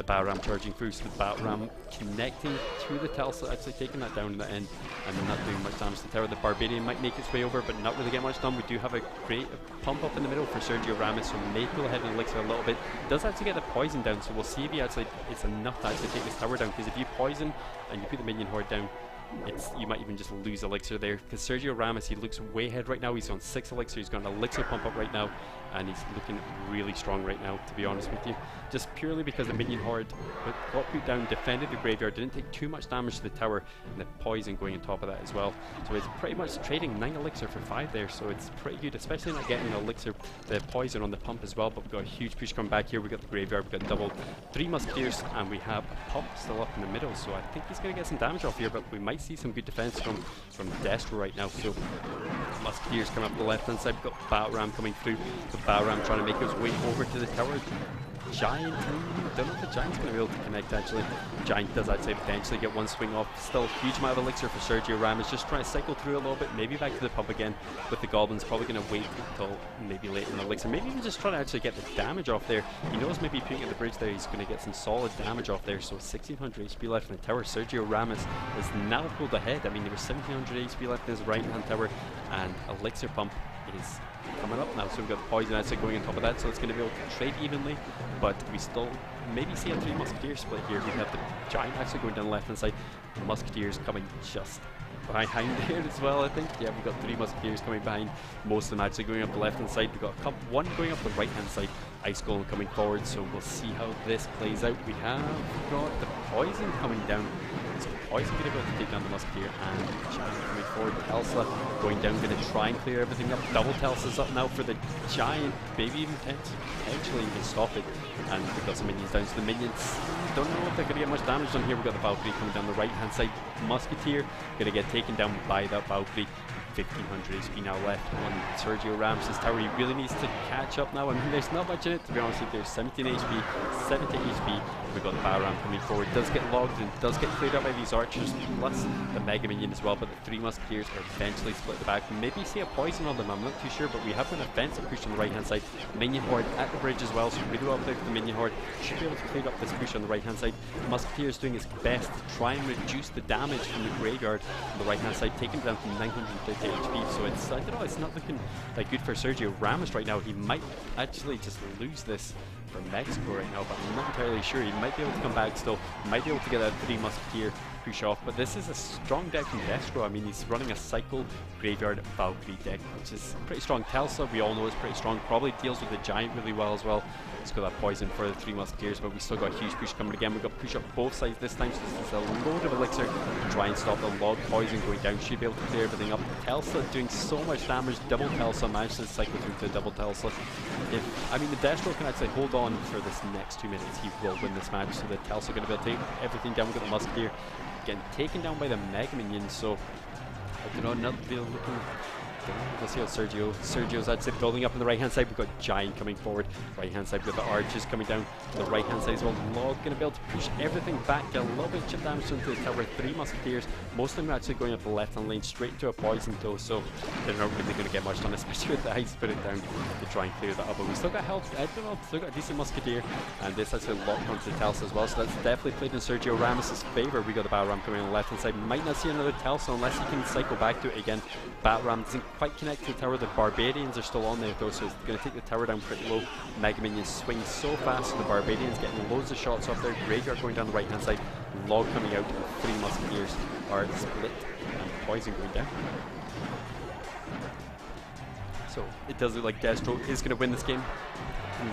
Bowram charging through, so the Bowram connecting to the Telsa, actually taking that down in the end, and then not doing much damage to the tower. The Barbarian might make its way over, but not really get much done. We do have a great pump up in the middle for Sergio Ramos, so may go ahead and elixir a little bit. Does actually get the poison down, so we'll see if he actually, it's enough to actually take this tower down, because if you poison and you put the minion horde down, you might even just lose elixir there, because Sergio Ramos, he looks way ahead right now. He's on 6 elixir, he's got an elixir pump up right now, and he's looking really strong right now, to be honest with you, just purely because the minion horde got put down, defended the graveyard, didn't take too much damage to the tower, and the poison going on top of that as well. So it's pretty much trading 9 elixir for 5 there, so it's pretty good, especially not getting elixir, the poison on the pump as well. But we've got a huge push coming back here. We've got the graveyard, we've got double 3 musketeers, and we have a pump still up in the middle, so I think he's going to get some damage off here, but we might see some good defense from Destro right now. So musketeers coming up the left hand side, we've got Bowram coming through, the Bowram trying to make his way over to the tower. Giant, don't know if the Giant's going to be able to connect actually. Giant does actually eventually get one swing off. Still a huge amount of elixir for Sergio Ramos, just trying to cycle through a little bit, maybe back to the pump again with the goblins. Probably going to wait until maybe late in the elixir, maybe even just trying to actually get the damage off there. He knows maybe putting at the bridge there, he's going to get some solid damage off there. So 1600 HP left in the tower. Sergio Ramos is now pulled ahead. I mean, there was 1700 HP left in his right hand tower, and elixir pump is coming up now, so we've got the poison actually going on top of that, so it's going to be able to trade evenly, but we still maybe see a 3 musketeer split here. We have the Giant actually going down the left hand side, the musketeers coming just behind there as well, I think. Yeah, we've got 3 musketeers coming behind, most of them actually going up the left hand side. We've got one going up the right hand side, Ice Golem coming forward, so we'll see how this plays out. We have got the poison coming down, so poison going to be able to take down the musketeer, and Giant coming forward. Telsa going down, going to try and clear everything up. Double Telsa's up now for the Giant, maybe even potentially even stop it, and we've got some minions down, so the minions don't know if they're going to get much damage done here. We've got the Valkyrie coming down the right hand side, Musketeer going to get taken down by that Valkyrie. 1500 HP now left on Sergio Ramos' tower. He really needs to catch up now. I mean, there's not much in it, to be honest with you. There's 17 HP, 70 HP. We've got the Bowram coming forward. Does get logged and does get cleared up by these archers, plus the Mega Minion as well. But the 3 Musketeers are eventually split at the back. Maybe see a poison on them, I'm not too sure. But we have an offensive push on the right hand side. Minion Horde at the bridge as well, so really well played for the Minion Horde. Should be able to clear up this push on the right hand side. Musketeer is doing his best to try and reduce the damage from the graveyard on the right hand side, taking it down from 950 HP. So it's, I don't know, it's not looking that good for Sergio Ramos right now. He might actually just lose this for Mexico right now, but I'm not entirely sure. He might be able to come back still, might be able to get that 3 Musketeer push off, but this is a strong deck from Destro. I mean, he's running a Cycle, Graveyard, Valkyrie deck, which is pretty strong. Telsa, we all know, is pretty strong. Probably deals with the Giant really well as well. He's got that poison for the 3 Musketeers, but we still got a huge push coming again. We've got push up both sides this time, so this is a load of elixir to try and stop the log poison going down. Should be able to clear everything up. Telsa doing so much damage. Double Telsa, managed to cycle through to double Telsa. I mean, the Destro can actually hold on for this next 2 minutes. He will win this match, so the Telsa are going to be able to take everything down. We've got the Musketeer getting taken down by the Mega Minions, so I don't know, not really looking. We'll see how Sergio's actually building up on the right hand side. We've got Giant coming forward. Right hand side, we've got the Archers coming down. The right hand side as well. Log going to be able to push everything back. Get a little bit of chip damage into the tower. 3 Musketeers. Most of them are actually going up the left hand lane straight into a poison though, so they're not really going to get much done, especially with the ice put it down to try and clear that up. But we still got health. I don't know, still got a decent Musketeer, and this actually locked onto the Telsa as well, so that's definitely played in Sergio Ramos' favour. We got the Battle Ram coming on the left hand side. Might not see another Telsa unless he can cycle back to it again. Battle Ram doesn't quite connect to the tower. The Barbarians are still on there though, so it's going to take the tower down pretty low. Mega Minions swing so fast, so the Barbarians getting loads of shots off there. Graveyard going down the right hand side. Log coming out, and 3 Musketeers are split, and poison going down. So it does look like Destro is going to win this game,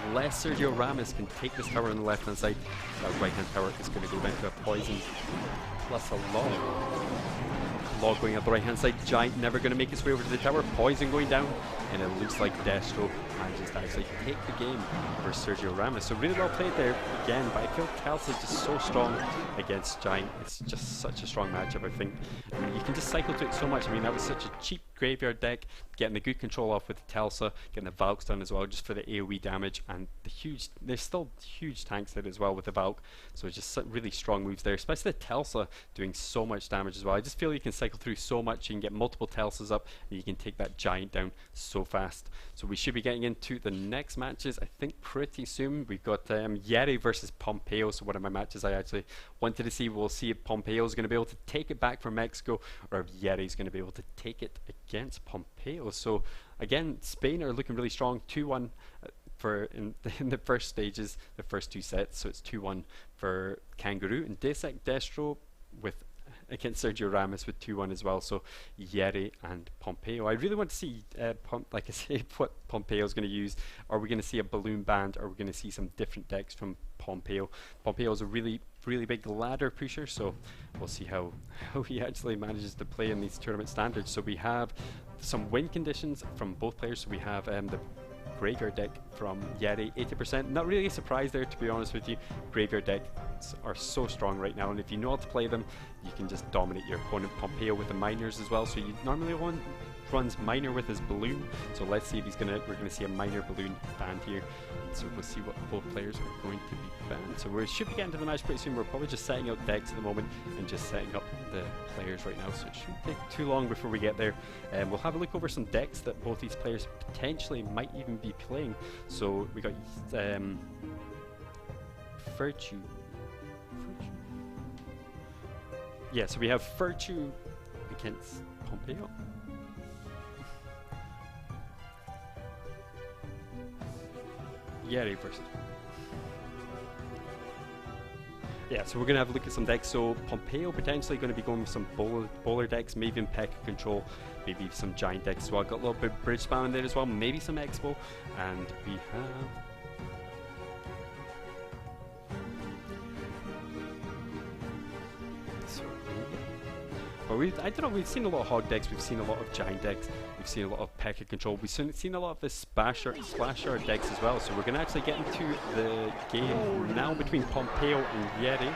unless Sergio Ramos can take this tower on the left hand side. That right hand tower is going to go down to a poison plus a log. Log going up the right hand side. Giant never going to make its way over to the tower. Poison going down, and it looks like Destro manages to actually take the game for Sergio Ramos. So really well played there again, but I feel Telsa is just so strong against Giant. It's just such a strong matchup, I think. I mean, you can just cycle to it so much. I mean, that was such a cheap graveyard deck, getting the good control off with the Telsa, getting the Valks done as well just for the AoE damage, and there's still huge tanks there as well with the Valk, so it's just really strong moves there, especially the Telsa doing so much damage as well. I just feel you can cycle through so much, you can get multiple Telsas up, and you can take that Giant down so fast. So we should be getting into the next matches, I think, pretty soon. We've got Yeri versus Pompeo, so one of my matches I actually wanted to see. We'll see if Pompeo is going to be able to take it back from Mexico, or if Yeri is going to be able to take it against Pompeo. So again, Spain are looking really strong. 2-1 for in the first stages, the first 2 sets. So it's 2-1 for Kangaroo, and Desek Destro with against Sergio Ramos with 2-1 as well. So Yeri and Pompeo. I really want to see, like I say, what Pompeo is going to use. Are we going to see a balloon band? Are we going to see some different decks from Pompeo? Pompeo is a really big ladder pusher, so we'll see how he actually manages to play in these tournament standards. So we have some win conditions from both players. So we have the Graveyard deck from Yeri, 80%. Not really a surprise there, to be honest with you. Graveyard decks are so strong right now, and if you know how to play them, you can just dominate your opponent. Pompeo with the miners as well, so you normally runs miner with his balloon, so let's see if we're gonna see a miner balloon banned here. So we'll see what both players are going to be banned. So we should be getting to the match pretty soon. We're probably just setting out decks at the moment and just setting up the players right now, so it shouldn't take too long before we get there. We'll have a look over some decks that both these players potentially might even be playing. So we got Virtue. Yeah, so we have Virtue against Pompeo. Yeri versus. Yeah, so we're going to have a look at some decks. So Pompeo potentially going to be going with some bowler decks, maybe in P.E.K.K.A. control, maybe some Giant decks. So I've got a little bit of bridge spam in there as well, maybe some Expo, and we have. But I don't know, we've seen a lot of Hog decks, we've seen a lot of Giant decks, we've seen a lot of P.E.K.K.A. control, we've seen a lot of the Splash Art decks as well. So we're going to actually get into the game now between Pompeo and Yeri.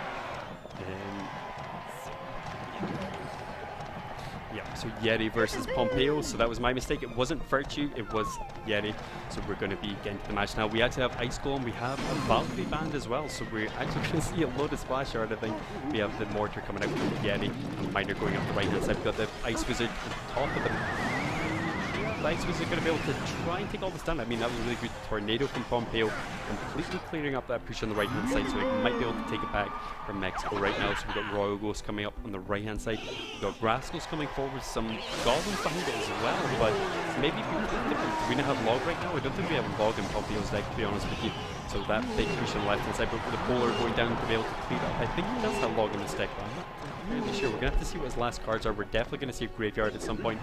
Yeah, so Yeri versus Pompeo. So that was my mistake. It wasn't Virtue, it was Yeri. So we're going to be getting to the match now. We actually have Ice Golem, we have a Valkyrie band as well. So we're actually going to see a load of Splash Art, I think. We have the Mortar coming out from Yeri, and the Miner going up the right hand side. We've got the Ice Wizard on top of them. The Ice Wizard going to be able to try and take all this down. I mean, that was a really good tornado from Pompeo, completely clearing up that push on the right hand side, so he might be able to take it back from Mexico right now. So we've got Royal Ghost coming up on the right hand side. We've got Rascals coming forward, some Goblins behind it as well, but maybe do we not have Log right now? I don't think we have Log in Pompeo's deck, to be honest with you. So that big push on the left hand side, but with the Bowler going down to be able to clear up. I think he does have Log in his deck, but I'm not really sure. We're going to have to see what his last cards are. We're definitely going to see a Graveyard at some point.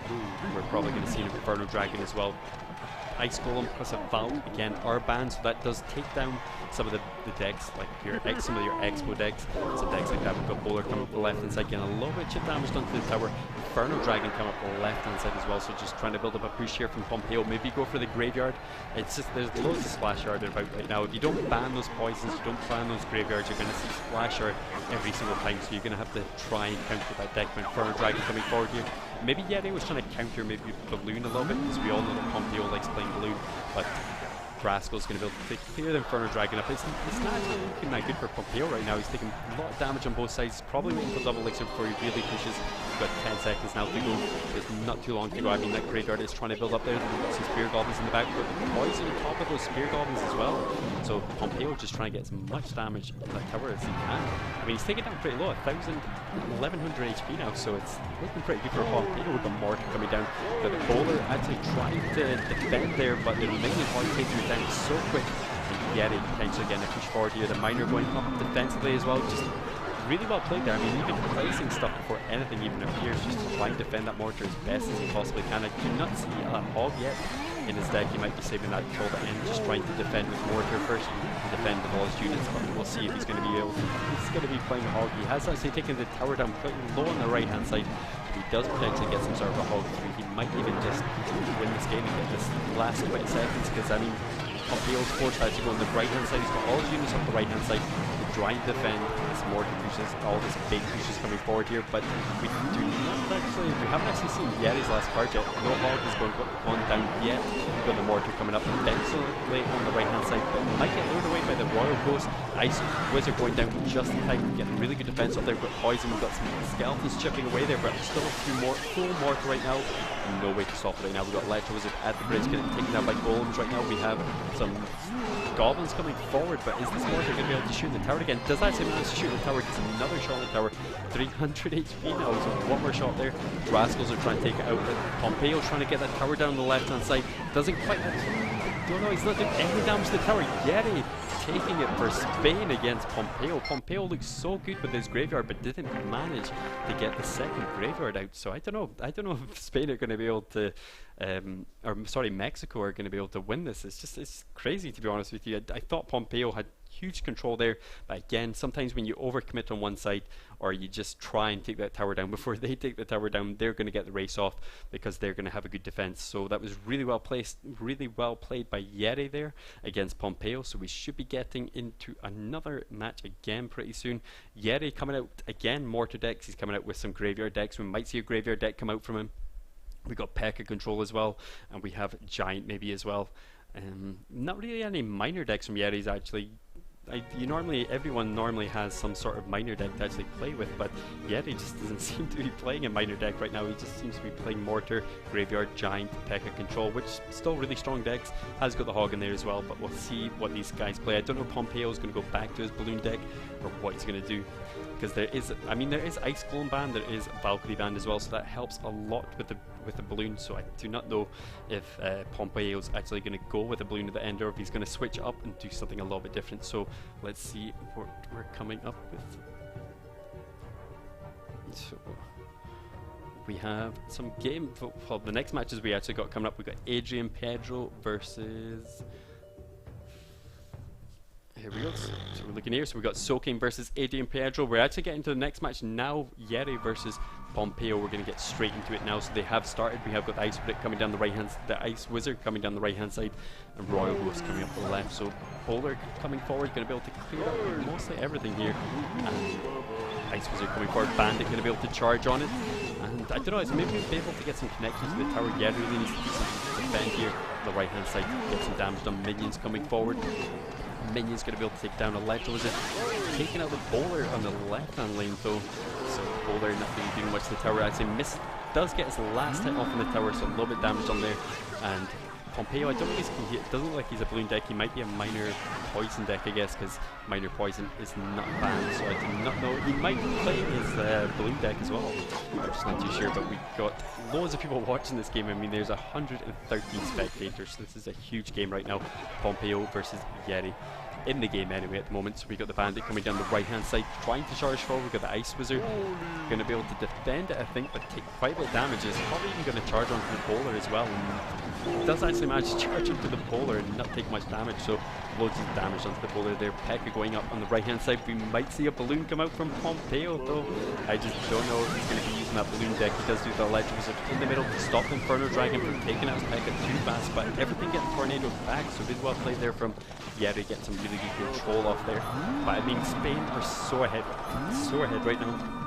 We're probably going to see an Inferno Dragon as well. Ice Golem plus a Valk, again, are banned, so that does take down some of the decks, like some of your Expo decks. Some decks like that, we've got Bowler coming up the left hand side, getting a little bit of chip damage done to the tower. Inferno Dragon coming up the left hand side as well, so just trying to build up a push here from Pompeo. Maybe go for the Graveyard. It's just, there's loads of Splash Art about right now. If you don't ban those poisons, you don't ban those Graveyards, you're going to see Splash Art every single time, so you're going to have to try and counter that deck. Inferno Dragon coming forward here. Maybe Yeti was trying to counter maybe Balloon a little bit, because we all know that Pompeo likes playing Balloon, but Rascal's going to be able to clear the Inferno Dragon up. It's not actually looking that good for Pompeo right now. He's taking a lot of damage on both sides. Probably waiting for double elixir before he really pushes. We've got 10 seconds now to go. There's not too long to go. I mean, that Graveyard is trying to build up there. We've got some Spear Goblins in the back. We've got the poison on top of those Spear Goblins as well. So Pompeo just trying to get as much damage on that tower as he can. I mean, he's taking down pretty low, 1100 HP now, so it's looking pretty good for Pompeo. We've got Mortar coming down. But the Bowler actually trying to defend there, but the remaining hard taking down so quick. And Yeti potentially getting a push forward here. The Miner going up defensively as well. Just really well played there. I mean, even placing stuff before anything even appears, just to try and defend that Mortar as best as he possibly can. I do not see a Hog yet in his deck. He might be saving that until the end, just trying to defend with Mortar first and defend with all his units, but we'll see if he's going to be able to. He's going to be playing Hog. He has actually taken the tower down quite low on the right hand side. If he does potentially get some sort of a Hog 3, he might even just win this game and get this last 20 seconds, because I mean, Pompeo's force actually go on the right hand side. He's got all his units up the right hand side to try and defend this Mortar pushes, all this big pushes coming forward here, but we haven't actually seen Yeti's last card yet. No Hog is gone down yet. We've got the Mortar coming up defensively on the right hand side, but might get lured away by the Royal Ghost. Ice Wizard going down just in time, getting really good defense up there. We've got Poison, we've got some Skeletons chipping away there, but still a few more full Mortar right now. No way to stop it right now. We've got Electro Wizard at the bridge getting taken down by Golems right now. We have some Goblins coming forward, but is this Mortar going to be able to shoot the tower again? Does actually manage to shoot the tower, gets another shot on the tower. 300 HP now, so one more shot there. Rascals are trying to take it out, but Pompeo trying to get that tower down the left hand side. Doesn't quite, don't know, he's not doing any damage to the tower. Yeti taking it for Spain against Pompeo. Pompeo looks so good with his Graveyard, but didn't manage to get the second Graveyard out. So I don't know if Spain are going to be able to, Mexico are going to be able to win this. It's crazy, to be honest with you. I thought Pompeo had huge control there, but again, sometimes when you overcommit on one side, or you just try and take that tower down before they take the tower down, they're going to get the race off because they're going to have a good defense. So that was really well placed, really well played by Yeti there against Pompeo. So we should be getting into another match again pretty soon. Yeti coming out again, Mortar decks. He's coming out with some Graveyard decks. We might see a Graveyard deck come out from him. We got P.E.K.K.A control as well, and we have Giant maybe as well. Not really any minor decks from Yeti's actually. Everyone normally has some sort of minor deck to actually play with, but Yeti just doesn't seem to be playing a minor deck right now. He just seems to be playing Mortar, Graveyard, Giant, P.E.K.K.A control, which still really strong decks. Has got the Hog in there as well, but we'll see what these guys play. I don't know if Pompeo is going to go back to his Balloon deck or what he's going to do, because there is Ice Golem band, there is Valkyrie band as well, so that helps a lot with the Balloon. So I do not know if Pompeo's actually going to go with a Balloon at the end, or if he's going to switch up and do something a little bit different. So let's see what we're coming up with. So we have some game. Well, the next matches we actually got coming up. We got Adrian Pedro versus. Here we go. So we're looking here. So we got Soaking versus Adrian Pedro. We're actually getting to the next match now. Yeti versus Pompeo. We're going to get straight into it now. So they have started. We have got the Ice Brick coming down the right hand, the Ice Wizard coming down the right hand side, and Royal Ghost coming up the left. So Bowler coming forward, going to be able to clear up mostly everything here. And Ice Wizard coming forward. Bandit going to be able to charge on it. And I don't know, it's maybe be able to get some connection to the tower. Yeti really needs to do some defend here. On the right hand side, get some damage done. Minions coming forward. Minion's going to be able to take down Electro Wizard, taking out the Bowler on the left hand lane though. So Bowler not really doing much to the tower. Actually does get his last hit off on the tower, so a little bit damage on there. And Pompeo, I don't really see, it doesn't look like he's a Balloon deck. He might be a Minor Poison deck, I guess, because Minor Poison is not banned, so I do not know. He might play his Balloon deck as well. I'm just not too sure, but we got loads of people watching this game. I mean, there's 113 spectators, so this is a huge game right now. Pompeo versus Yeti. in the game anyway at the moment. So we got the Bandit coming down the right hand side trying to charge forward. We've got the Ice Wizard going to be able to defend it, I think, but take quite a bit of damage. Is probably even going to charge onto the bowler as well, and does actually manage to charge into the bowler and not take much damage, so loads of damage onto the bowler there. Pekka going up on the right hand side. We might see a balloon come out from Pompeo, though I just don't know if he's going to be using that balloon deck. He does do the Electro Wizard in the middle to stop the Inferno Dragon from taking out his Pekka too fast, but everything getting tornadoed back, so really well played there from Yeri. Get some really good control off there. But I mean, Spain are so ahead right now.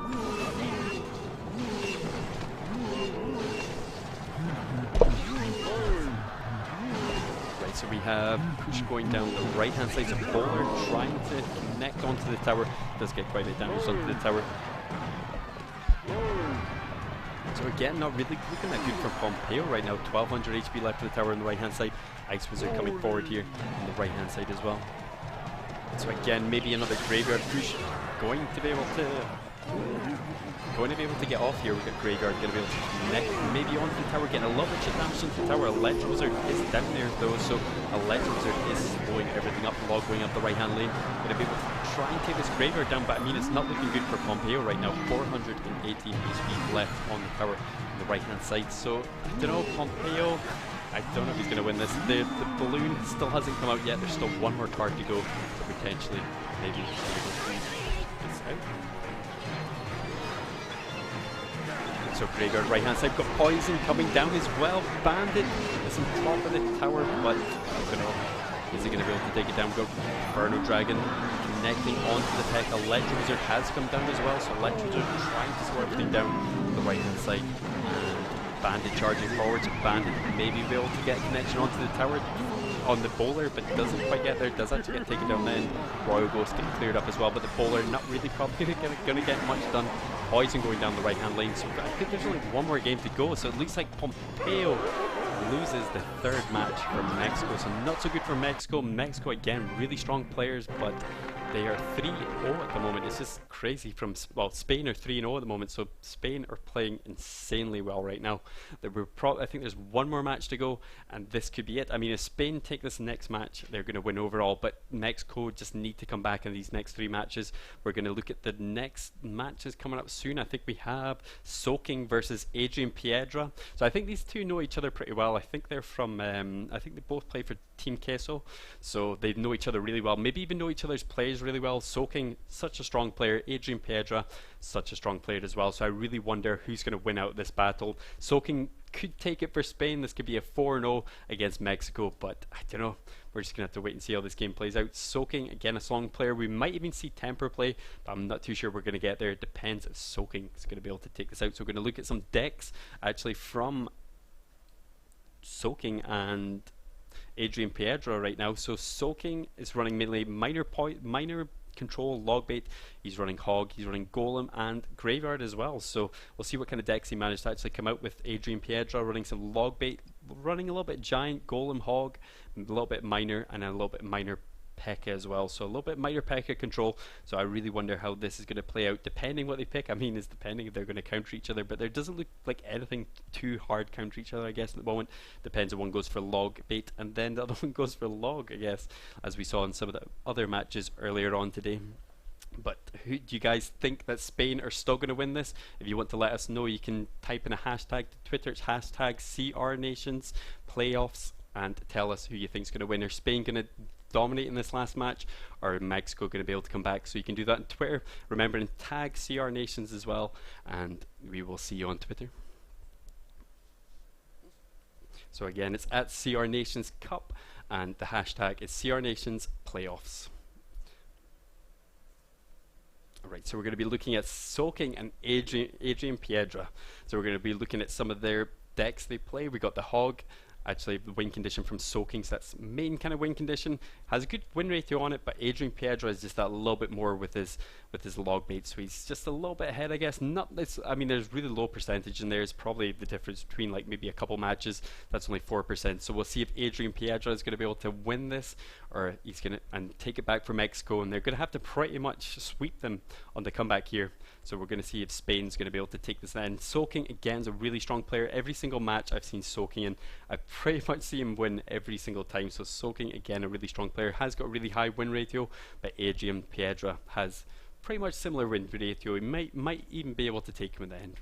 So we have Push going down the right hand side, so Bowler trying to connect onto the tower. Does get quite a bit of damage onto the tower. So again, not really looking that good for Pompeo right now. 1200 HP left for the tower on the right hand side. Ice Wizard coming forward here on the right hand side as well. So again, maybe another Graveyard Push going to be able to get off here. We've got Graveyard going to be able to connect maybe onto the tower, getting a little bit of damage onto the tower. Electro Wizard is down there though, so Electro Wizard is slowing everything up. Log going up the right hand lane, going to be able to try and take this Graveyard down, but I mean, it's not looking good for Pompeo right now. 418 HP left on the tower on the right hand side, so I don't know, Pompeo, I don't know if he's going to win this. The balloon still hasn't come out yet. There's still one more card to go, so potentially maybe it's out. So Graveyard right hand side, got Poison coming down as well. Bandit is on top of the tower, but I don't know, is he going to be able to take it down? Got Inferno Dragon connecting onto the Pekka. Electro Wizard has come down as well, so Electro Wizard trying to slow everything down on the right hand side. And Bandit charging forward, so Bandit maybe be able to get a connection onto the tower on the bowler, but doesn't quite get there. Does actually get taken down then. Royal Ghost getting cleared up as well, but the bowler not really probably going to get much done. Poison going down the right hand lane, so I think there's only one more game to go, so it looks like Pompeo loses the third match from Mexico, so not so good for Mexico. Mexico again, really strong players, but they are 3-0 at the moment. It's just crazy. From, well, Spain are 3-0 at the moment, so Spain are playing insanely well right now. I think there's one more match to go, and this could be it. I mean, if Spain take this next match, they're going to win overall, but Mexico just need to come back in these next 3 matches. We're going to look at the next matches coming up soon. I think we have Soaking versus Adrian Piedra. So I think these two know each other pretty well. I think they're from, I think they both play for Team Queso, so they know each other really well, maybe even know each other's players really well. Soaking, such a strong player. Adrian Piedra, such a strong player as well, so I really wonder who's going to win out this battle. Soaking could take it for Spain. This could be a 4-0 against Mexico, but I don't know. We're just going to have to wait and see how this game plays out. Soaking, again, a strong player. We might even see Temper play, but I'm not too sure we're going to get there. It depends if Soaking is going to be able to take this out. So we're going to look at some decks actually from Soaking and Adrian Piedra right now. So Soaking is running mainly minor control, Logbait. He's running Hog, he's running Golem and Graveyard as well. So we'll see what kind of decks he managed to actually come out with. Adrian Piedra running some Logbait, running a little bit Giant, Golem, Hog, a little bit Minor, and a little bit Minor Pekka as well. So a little bit Minor Pekka control. So I really wonder how this is going to play out, depending what they pick. I mean, it's depending if they're going to counter each other, but there doesn't look like anything too hard counter each other, I guess, at the moment. Depends if one goes for Log Bait and then the other one goes for Log, I guess, as we saw in some of the other matches earlier on today. But who do you guys think that Spain are still going to win this? If you want to let us know, you can type in a hashtag to Twitter. It's hashtag CRNations Playoffs and tell us who you think is going to win. Are Spain going to dominate in this last match, or Mexico going to be able to come back? So you can do that on Twitter. Remember, and tag CR Nations as well, and we will see you on Twitter. So again, it's at CR Nations Cup, and the hashtag is CR Nations Playoffs. Alright, so we're going to be looking at Soaking and Adrian Piedra. So we're going to be looking at some of their decks they play. We got the Hog, actually the win condition from Soaking, so that's main kind of win condition. Has a good win ratio on it, but Adrian Piedra is just that little bit more with his log bait, so he's just a little bit ahead, I guess. Not this, I mean, there's really low percentage, and there's probably the difference between like maybe a couple matches. That's only 4%. So we'll see if Adrian Piedra is going to be able to win this, or he's going to and take it back for Mexico, and they're going to have to pretty much sweep them on the comeback here. So we're going to see if Spain's going to be able to take this. And Soaking again is a really strong player. Every single match I've seen Soaking in, I pretty much see him win every single time. So Soaking again, a really strong player, has got a really high win ratio, but Adrian Piedra has pretty much similar win ratio. He might even be able to take him in the end.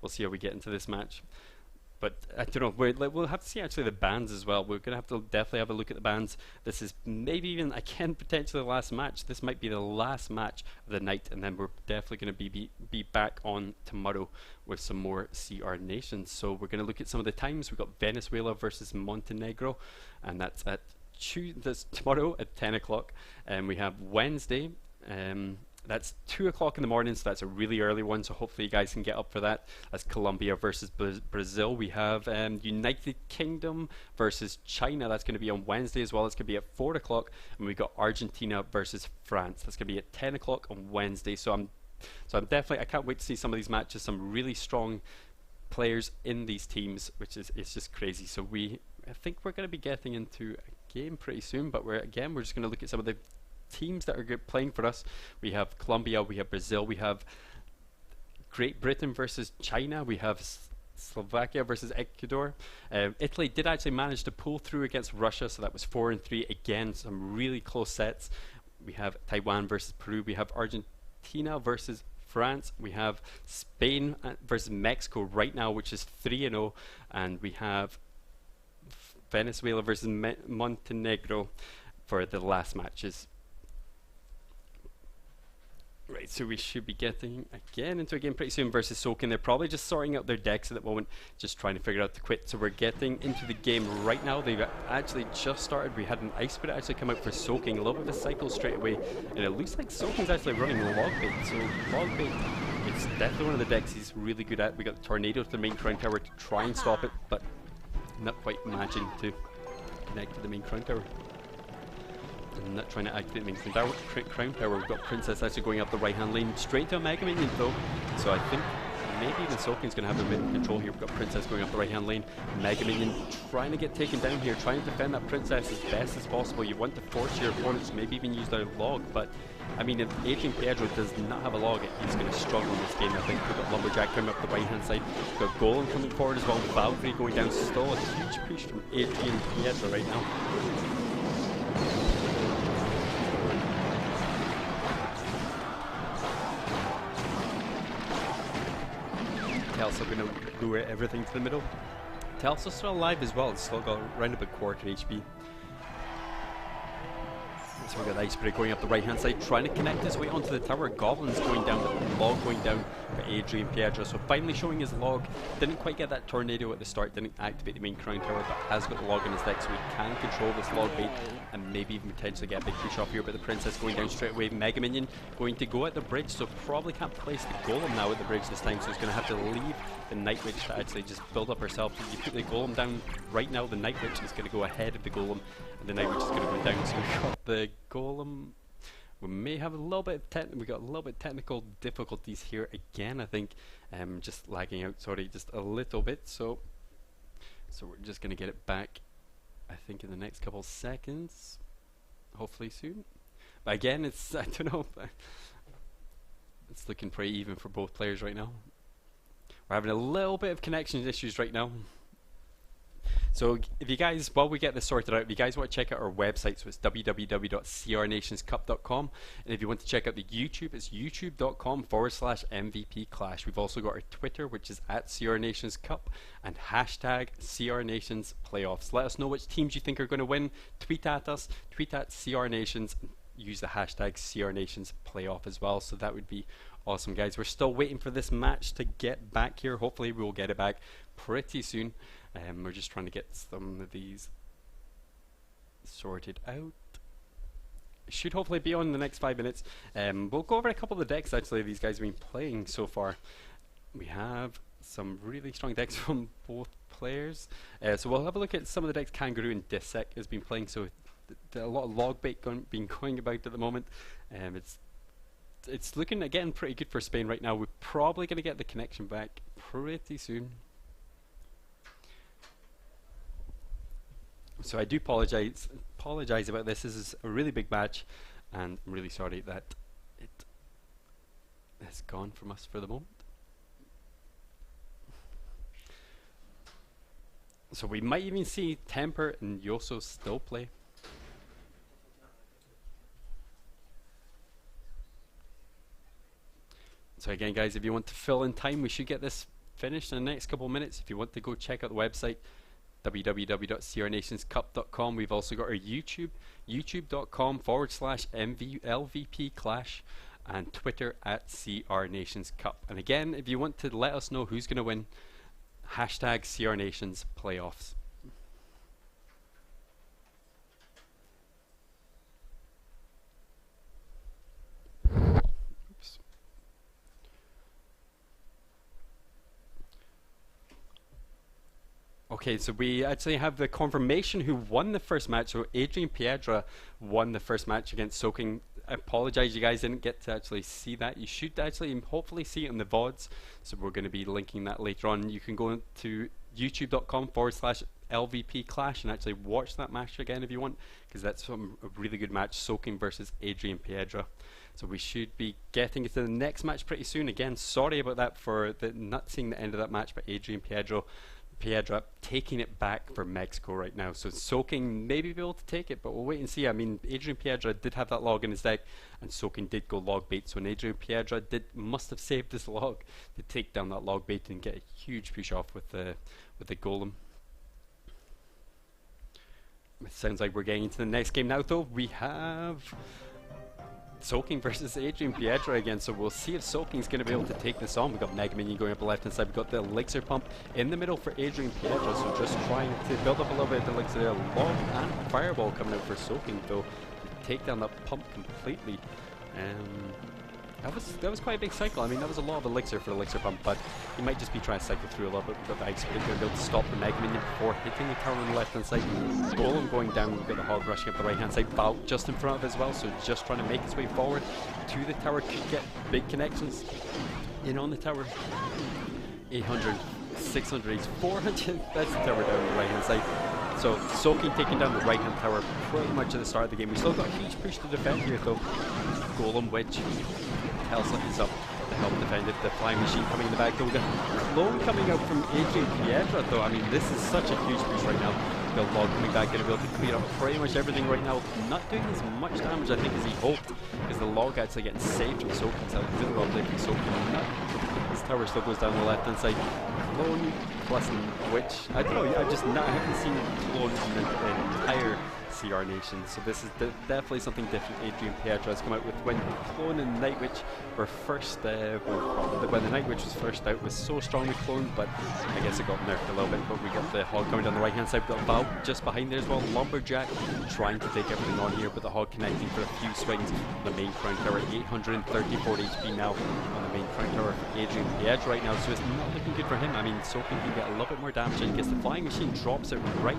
We'll see how we get into this match. But I don't know, we'll have to see actually the bans as well. We're going to have to definitely have a look at the bans. This is maybe even, again, potentially the last match. This might be the last match of the night, and then we're definitely going to be back on tomorrow with some more CR nations. So we're going to look at some of the times. We've got Venezuela versus Montenegro, and that's at tomorrow at 10 o'clock. And we have Wednesday. That's 2 o'clock in the morning, so that's a really early one, so hopefully you guys can get up for that. That's Colombia versus Brazil. We have United Kingdom versus China. That's going to be on Wednesday as well. It's going to be at 4 o'clock. And we've got Argentina versus France. That's going to be at 10 o'clock on Wednesday. So I'm definitely, I can't wait to see some of these matches. Some really strong players in these teams, which is, it's just crazy. So I think we're going to be getting into a game pretty soon, but we're just going to look at some of the teams that are playing for us. We have Colombia, we have Brazil, we have Great Britain versus China, we have Slovakia versus Ecuador. Italy did actually manage to pull through against Russia, so that was 4-3. Again, some really close sets. We have Taiwan versus Peru, we have Argentina versus France, we have Spain versus Mexico right now, which is 3-0, and we have Venezuela versus Montenegro for the last matches. Right, so we should be getting again into a game pretty soon versus Soaking. They're probably just sorting out their decks at the moment, just trying to figure out to quit. So we're getting into the game right now. They've actually just started. We had an Ice Spirit actually come out for Soaking, a little bit of a cycle straight away, and it looks like Soaking's actually running Log Bait. So Log Bait, it's definitely one of the decks he's really good at. We got the Tornado to the main crown tower to try and stop it, but not quite managing to connect to the main crown tower. I'm not trying to activate the main crown tower. We've got Princess actually going up the right hand lane straight to a Mega Minion though, so I think maybe even Soaking's going to have a bit of control here. We've got Princess going up the right hand lane, Mega Minion trying to get taken down here, trying to defend that Princess as best as possible. You want to force your opponents to maybe even use their log, but I mean, if Adrian Pedro does not have a log, he's going to struggle in this game. I think we've got Lumberjack coming up the right hand side, we've got Golem coming forward as well, Valkyrie going down. Still a huge push from Adrian Pedro right now. Also going to lure everything to the middle. Telso's still alive as well. It's still got around about quarter HP. So we've got Ice Spirit going up the right hand side, trying to connect his way onto the tower. Goblin's going down, log going down for Adrian Piedra. So finally showing his log. Didn't quite get that tornado at the start, didn't activate the main crown tower, but has got the log in his deck, so he can control this log bait and maybe even potentially get a big push off here. But the Princess going down straight away. Mega Minion going to go at the bridge, so probably can't place the Golem now at the bridge this time, so he's going to have to leave the Night Witch to actually just build up herself. If you put the Golem down right now, the Night Witch is going to go ahead of the Golem, and the Night Witch is going to go down. So we've got the Golem. We may have a little bit of technical difficulties here again. I think just lagging out, sorry, just a little bit. So we're just going to get it back, I think, in the next couple of seconds, hopefully soon. But again, it's, I don't know, it's looking pretty even for both players right now. We're having a little bit of connection issues right now. So if you guys, while we get this sorted out, if you guys want to check out our website, so it's www.crnationscup.com, and if you want to check out the YouTube, it's youtube.com/MVP Clash. We've also got our Twitter, which is @CRNationsCup, and hashtag CRNationsPlayoffs. Let us know which teams you think are going to win. Tweet at us, tweet at CRNations, use the hashtag CRNationsPlayoff as well. So that would be awesome, guys. We're still waiting for this match to get back here. Hopefully we will get it back pretty soon. We're just trying to get some of these sorted out. Should hopefully be on in the next 5 minutes. We'll go over a couple of the decks actually these guys have been playing so far. We have some really strong decks from both players. So we'll have a look at some of the decks Kangaroo and Dissect has been playing. So a lot of log bait being going about at the moment. It's looking again pretty good for Spain right now. We're probably going to get the connection back pretty soon. So I do apologize apologize about this. This is a really big match, and I'm really sorry that it has gone from us for the moment. So we might even see Temper and Yoso still play. So again, guys, if you want to fill in time, we should get this finished in the next couple of minutes. If you want to go check out the website, www.crnationscup.com. We've also got our YouTube, youtube.com/LVP Clash, and Twitter @CRNationsCup. And again, if you want to let us know who's going to win, #CRNationsPlayoffs. Oops. Okay, so we actually have the confirmation who won the first match. So Adrian Piedra won the first match against Soaking. I apologize, you guys didn't get to actually see that. You should actually hopefully see it in the VODs. So we're going to be linking that later on. You can go to youtube.com/LVP Clash and actually watch that match again if you want, because that's a really good match, Soaking versus Adrian Piedra. So we should be getting into the next match pretty soon. Again, sorry about that for not seeing the end of that match, but Adrian Piedra taking it back for Mexico right now. So Soaking maybe be able to take it, but we'll wait and see. I mean, Adrian Piedra did have that log in his deck, and Soaking did go log bait. So Adrian Piedra must have saved this log to take down that log bait and get a huge push off with the golem. It sounds like we're getting into the next game now, though. We have Soaking versus Adrian Piedra again, so we'll see if Soaking's going to be able to take this on. We've got Mega Minion going up the left hand side. We've got the Elixir Pump in the middle for Adrian Piedra, so just trying to build up a little bit of the Elixir there. Log and Fireball coming out for Soaking, though, to take down that pump completely. That was quite a big cycle. I mean, that was a lot of Elixir for the Elixir Pump, but he might just be trying to cycle through a little bit. We've got the Ice Split going to be able to stop the Mega Minion before hitting the tower on the left hand side. Golem going down. We've got the Hog rushing up the right hand side. Val just in front of as well, so just trying to make his way forward to the tower. Could get big connections in on the tower. 800, 600, 400. That's the tower down on the right hand side. So Soaking taking down the right hand tower pretty much at the start of the game. We still got a huge push to defend here, though. Golem, Witch, Telsa is up to help defend it. The Flying Machine coming in the back. We've got Clone coming out from Adrian Piedra, though. I mean, this is such a huge push right now. The log coming back, going to be able to clear up pretty much everything right now. Not doing as much damage, I think, as he hoped, because the log actually getting saved from Soaking. So really well played from Soaking. His tower still goes down the left hand side. Clone plus Witch. I don't know, I haven't seen Clone in the entire CR Nation, so this is definitely something different. Adrian Piedra has come out with when Clone and Night Witch were first, when the Night Witch was first out, was so strongly cloned, but I guess it got nerfed a little bit. But we got the Hog coming down the right hand side. We've got Val just behind there as well. Lumberjack trying to take everything on here, but the Hog connecting for a few swings. The main crown tower, 834 HP now on the main crown tower for Adrian Piedra right now, so it's not looking good for him. I mean, Soaking can get a little bit more damage in, because the Flying Machine drops it right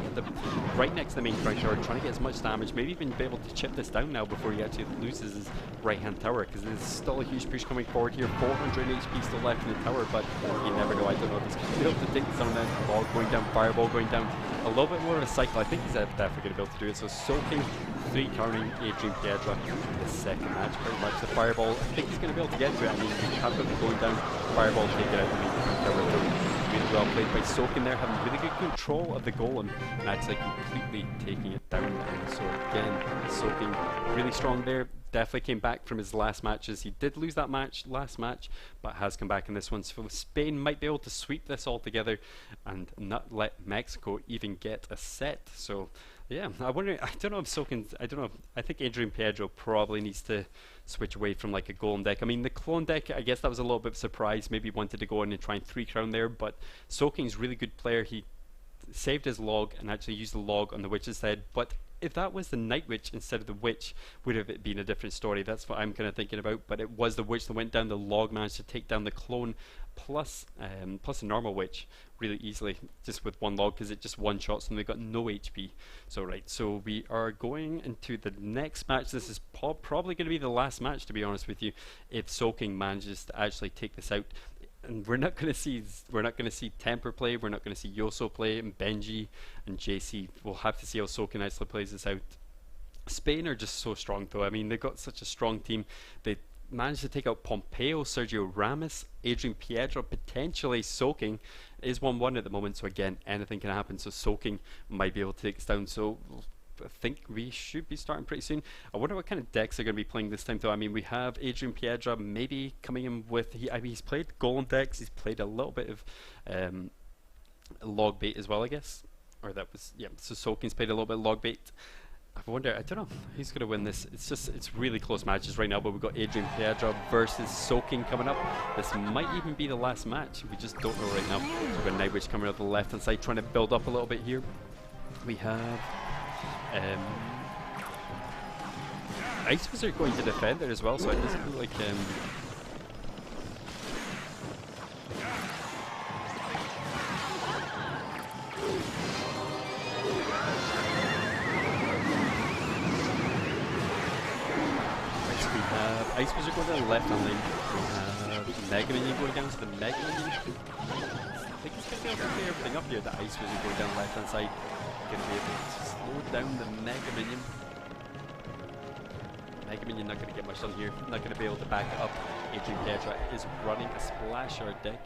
next to the main crown tower, trying to get as much damage, maybe even be able to chip this down now before he actually loses his right hand tower, because there's still a huge push coming forward here. 400 HP still left in the tower, but you never know. I don't know if he's going to be able to take this down. Ball going down, Fireball going down, a little bit more of a cycle. I think he's definitely going to be able to do it. So Soaking 3 turning Adrian Piedra the second match pretty much. The Fireball, I think he's going to be able to get to it. I mean, we have got going down, Fireball take it out. Really well played by Soaking there, having really good control of the Golem and actually completely taking it down. And so again, Soaking really strong there. Definitely came back from his last matches. He did lose that last match, but has come back in this one. So Spain might be able to sweep this all together and not let Mexico even get a set. So yeah, I don't know if Soaking, I think Adrian Piedra probably needs to switch away from like a Golem deck. I mean, the Clone deck, I guess that was a little bit of a surprise. Maybe wanted to go in and try and 3 crown there, but Soaking's a really good player. He saved his log and actually used the log on the Witch's head, but if that was the Night Witch instead of the Witch, would have it been a different story. That's what I'm kind of thinking about, but it was the Witch that went down. The log managed to take down the Clone plus a normal Witch really easily, just with one log, because it just one shots and they've got no HP. So right, so we are going into the next match. This is probably going to be the last match, to be honest with you, if Soaking manages to actually take this out. And we're not going to see Temper play. We're not going to see Yoso play, and Benji and JC. We'll have to see how Soaking actually plays this out. Spain are just so strong, though. I mean, they've got such a strong team. They managed to take out Pompeo, Sergio Ramos, Adrian Piedra, potentially Soaking. It is 1-1 at the moment, so again, anything can happen. So Soaking might be able to take us down. So I think we should be starting pretty soon. I wonder what kind of decks they're going to be playing this time, though. I mean, we have Adrian Piedra maybe coming in with... I mean, he's played Golem decks. He's played a little bit of log bait as well, I guess. Or that was... Yeah, so Soaking's played a little bit of log bait. I wonder, I don't know, who's going to win this? It's really close matches right now, but we've got Adrian Piedra versus Soaking coming up. This might even be the last match. We just don't know right now. So we've got Nightwitch coming out the left-hand side, trying to build up a little bit here. We have... Ice Wizard going to defend there as well, so it doesn't look like... Ice Wizard going down the left hand lane. We have Mega Minion going down to the Mega Minion. I think he's going to be able to clear everything up here. The Ice Wizard going down the left hand side. Going to be able to slow down the Mega Minion. Mega Minion not going to get much done here. Not going to be able to back it up. Adrian Piedra is running a Splasher deck.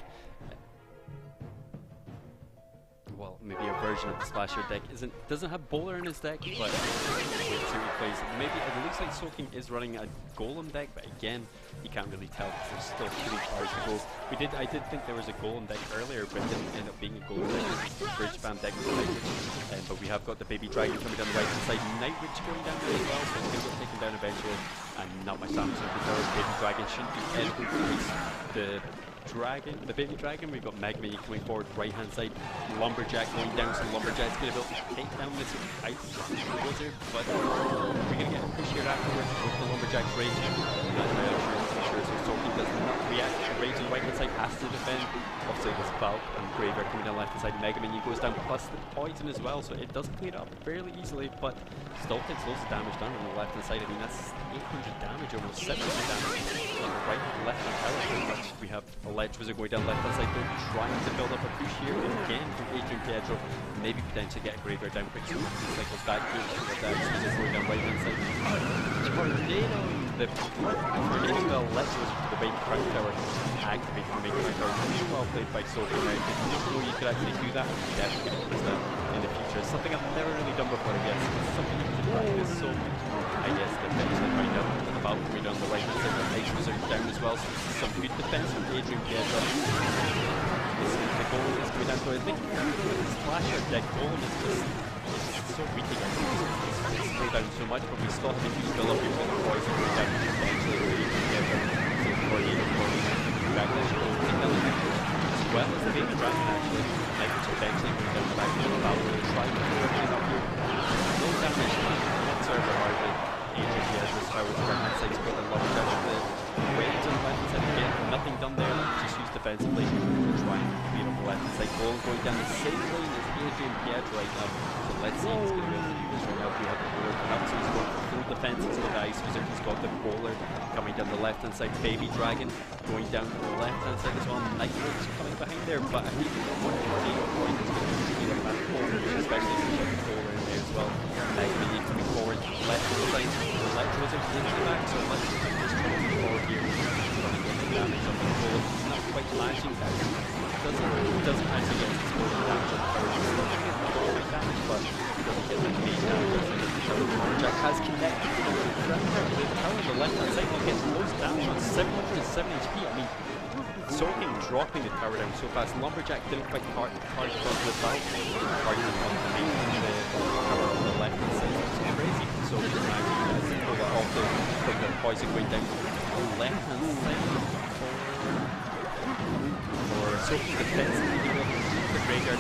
Well, maybe a version of the Splasher deck doesn't have Bowler in his deck, but we'll see what he plays. Maybe it looks like Soaking is running a Golem deck, but again, you can't really tell because there's still 3 cards to go. I did think there was a Golem deck earlier, but it didn't end up being a Golem deck. It was a Bridge Spam deck with Nightwitch. But we have got the Baby Dragon coming down the right hand side. Nightwitch going down there as well, so it's going to get taken down eventually. And not much damage on the tower. Baby Dragon shouldn't be anything to the Baby Dragon. We've got Mega Minion coming forward, right hand side. Lumberjack going down, so Lumberjack's going to be able to take down this Ice Wizard, but we're going to get a push here afterwards with the Lumberjack's rage. So Soaking does not react. Rage on the right hand side has to defend. Obviously this Valk and Graveyard coming down left hand side. Mega Minion goes down, plus the poison as well, so it does clear up fairly easily, but still takes loads of damage down on the left hand side. I mean, that's 800 damage, almost 700 damage on the right and left hand tower pretty much. We have a Ledge Wizard going down left hand side, though, trying to build up a push here again from Adrian Piedra. Maybe potentially get a Graveyard down quick, so he cycles back here. We've got that Wizard going down right hand side. Tornado the Ledge Wizard to the right front tower, activate to make it really well played by Soaking. I didn't know you could actually do that. I'm definitely going to use that in the future. It's something I've never really done before, I guess. It's something you can practice so much. I guess eventually find out the Valk coming down the right hand side. The Ice Wizard down as well, so this is some good defense from Adrian Piedra. The Golem is coming down, so I think with the Splasher deck, Golem is just so weak against it. It's slowed down so much, but we still have a huge build up here for the poison going down eventually with Adrian Piedra. So Tornado, Dragon is going to take down the Nightwitch, as well as the Baby Dragon actually. Nightwitch eventually going down the back of the Valk will try to coordinate up here. No damage whatsoever hardly. Adrian Piedra's tower to the right hand side, he's got the Lumberjack with the Rage on the left hand side. Again, nothing done there, just used defensively to try and clear up the left hand side. Golem going down the same lane as Adrian Piedra right now, so let's see if he's going to be able to do this right now. We have the Bowler coming up, so he's got full defense. He's got the Ice Wizard, he's got the Bowler coming down the left hand side. Baby Dragon going down to the left hand side as well. Nightwitch coming behind there, but I think one Tornado point is going to clear up that Bowler, especially if we have the Bowler in there as well. Mega Minion coming forward, left hand side. Ledge Wizard into the back, so Ledge Wizard is coming forward here. Running into damage on the Bowler. He's not quite lashing that. Doesn't actually get explosive damage on the tower. He's still going to get the damage, but he doesn't get the main damage on the tower. Lumberjack has connected to the ground tower. The tower on the left hand side will get most damage on 707 HP. I mean, Soaking dropping the tower down so fast. Lumberjack didn't quite target onto the Valk. Targeted on the main tower on the left hand side. It's crazy. Soaking managed to pull that off from the poison going down the left hand side for Soaking defensively. The Graveyard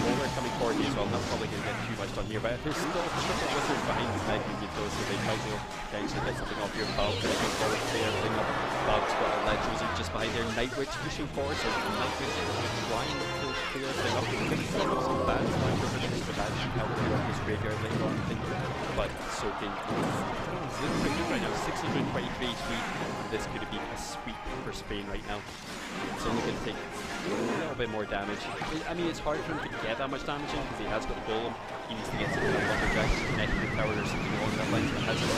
Bowler coming forward here as well. Not probably going to get too much done here, but there's still triple wizards behind the Mega Minion though, so they might be able to actually get something off here. Valk going forward, clear everything up. Valk's got a Ledge Wizard just behind there. Nightwitch pushing forward, so Nightwitch trying to clear everything up. We're going to see some bad times over this, the bad power on this Graveyard later on, I think. But Soaking is So this is pretty good right now, 623 HP. This could be a sweep for Spain right now. It's only going to take a little bit more damage. I mean, it's hard for him to get that much damage in because he has got the golem. He needs to get some kind of lumberjacks, connecting the tower or something along that line. So it has got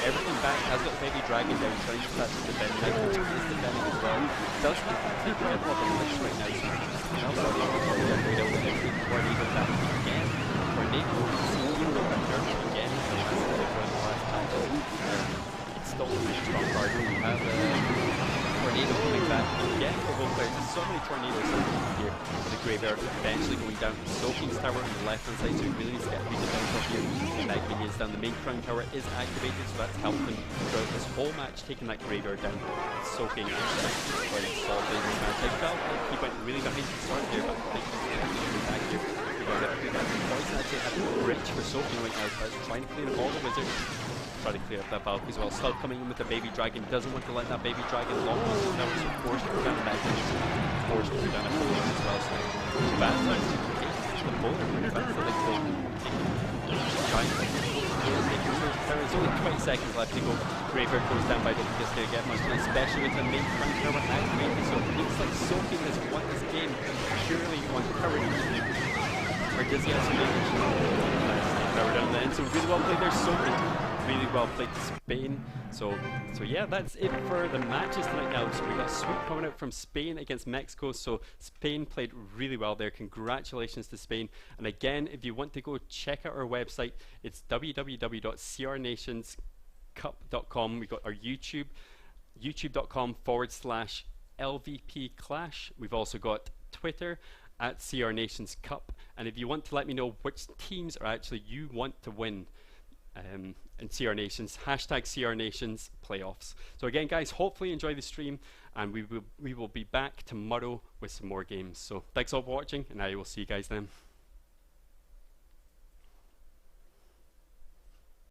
everything back, has got the baby dragon down, trying to start to defend. Nightwatch is defending as well. Does have to take quite a lot of licks right now. So now starting to get right out with everything. Tornado damage again. Tornado, even though that nerf again, so that's the one the last time. It's still a pretty strong card. We have Tornado coming back again for both players. There's so many tornadoes here with the graveyard eventually going down. Soaking's tower on the left hand side, so he really needs to get a big defense up here. The Mag Minions down. The main crown tower is activated, so that's helped him throughout this whole match, taking that graveyard down. Soaking quite solid in this match. I felt like he went really behind the start there, but I think he's coming back here. We've got some poison actually at the bridge for Soaking right now, but trying to clean up all the wizards. Try to clear up that Valkyrie as well. Still coming in with the baby dragon. Doesn't want to let that baby dragon long now, so forced to go down the back. Forced to go down a polar as well. So bad time to take the polar pretty fast. So like trying to there's only 20 seconds left to go. Graveyard goes down, but I don't think it's going to get much, especially with the main front tower activated. So it looks like Soaking has won this game purely on courage. Or does he have some damage? Tower down the end. So really well played there, Soaking. Really well played to Spain. So yeah, that's it for the matches tonight now. So we got a sweep coming out from Spain against Mexico. So Spain played really well there. Congratulations to Spain. And again, if you want to go check out our website, it's www.crnationscup.com. We got our YouTube, youtube.com/LVP Clash. We've also got Twitter at CRNationsCup. And if you want to let me know which teams are actually you want to win in CR Nations, hashtag CR Nations playoffs. So again, guys, hopefully enjoy the stream, and we will be back tomorrow with some more games. So thanks all for watching, and I will see you guys then.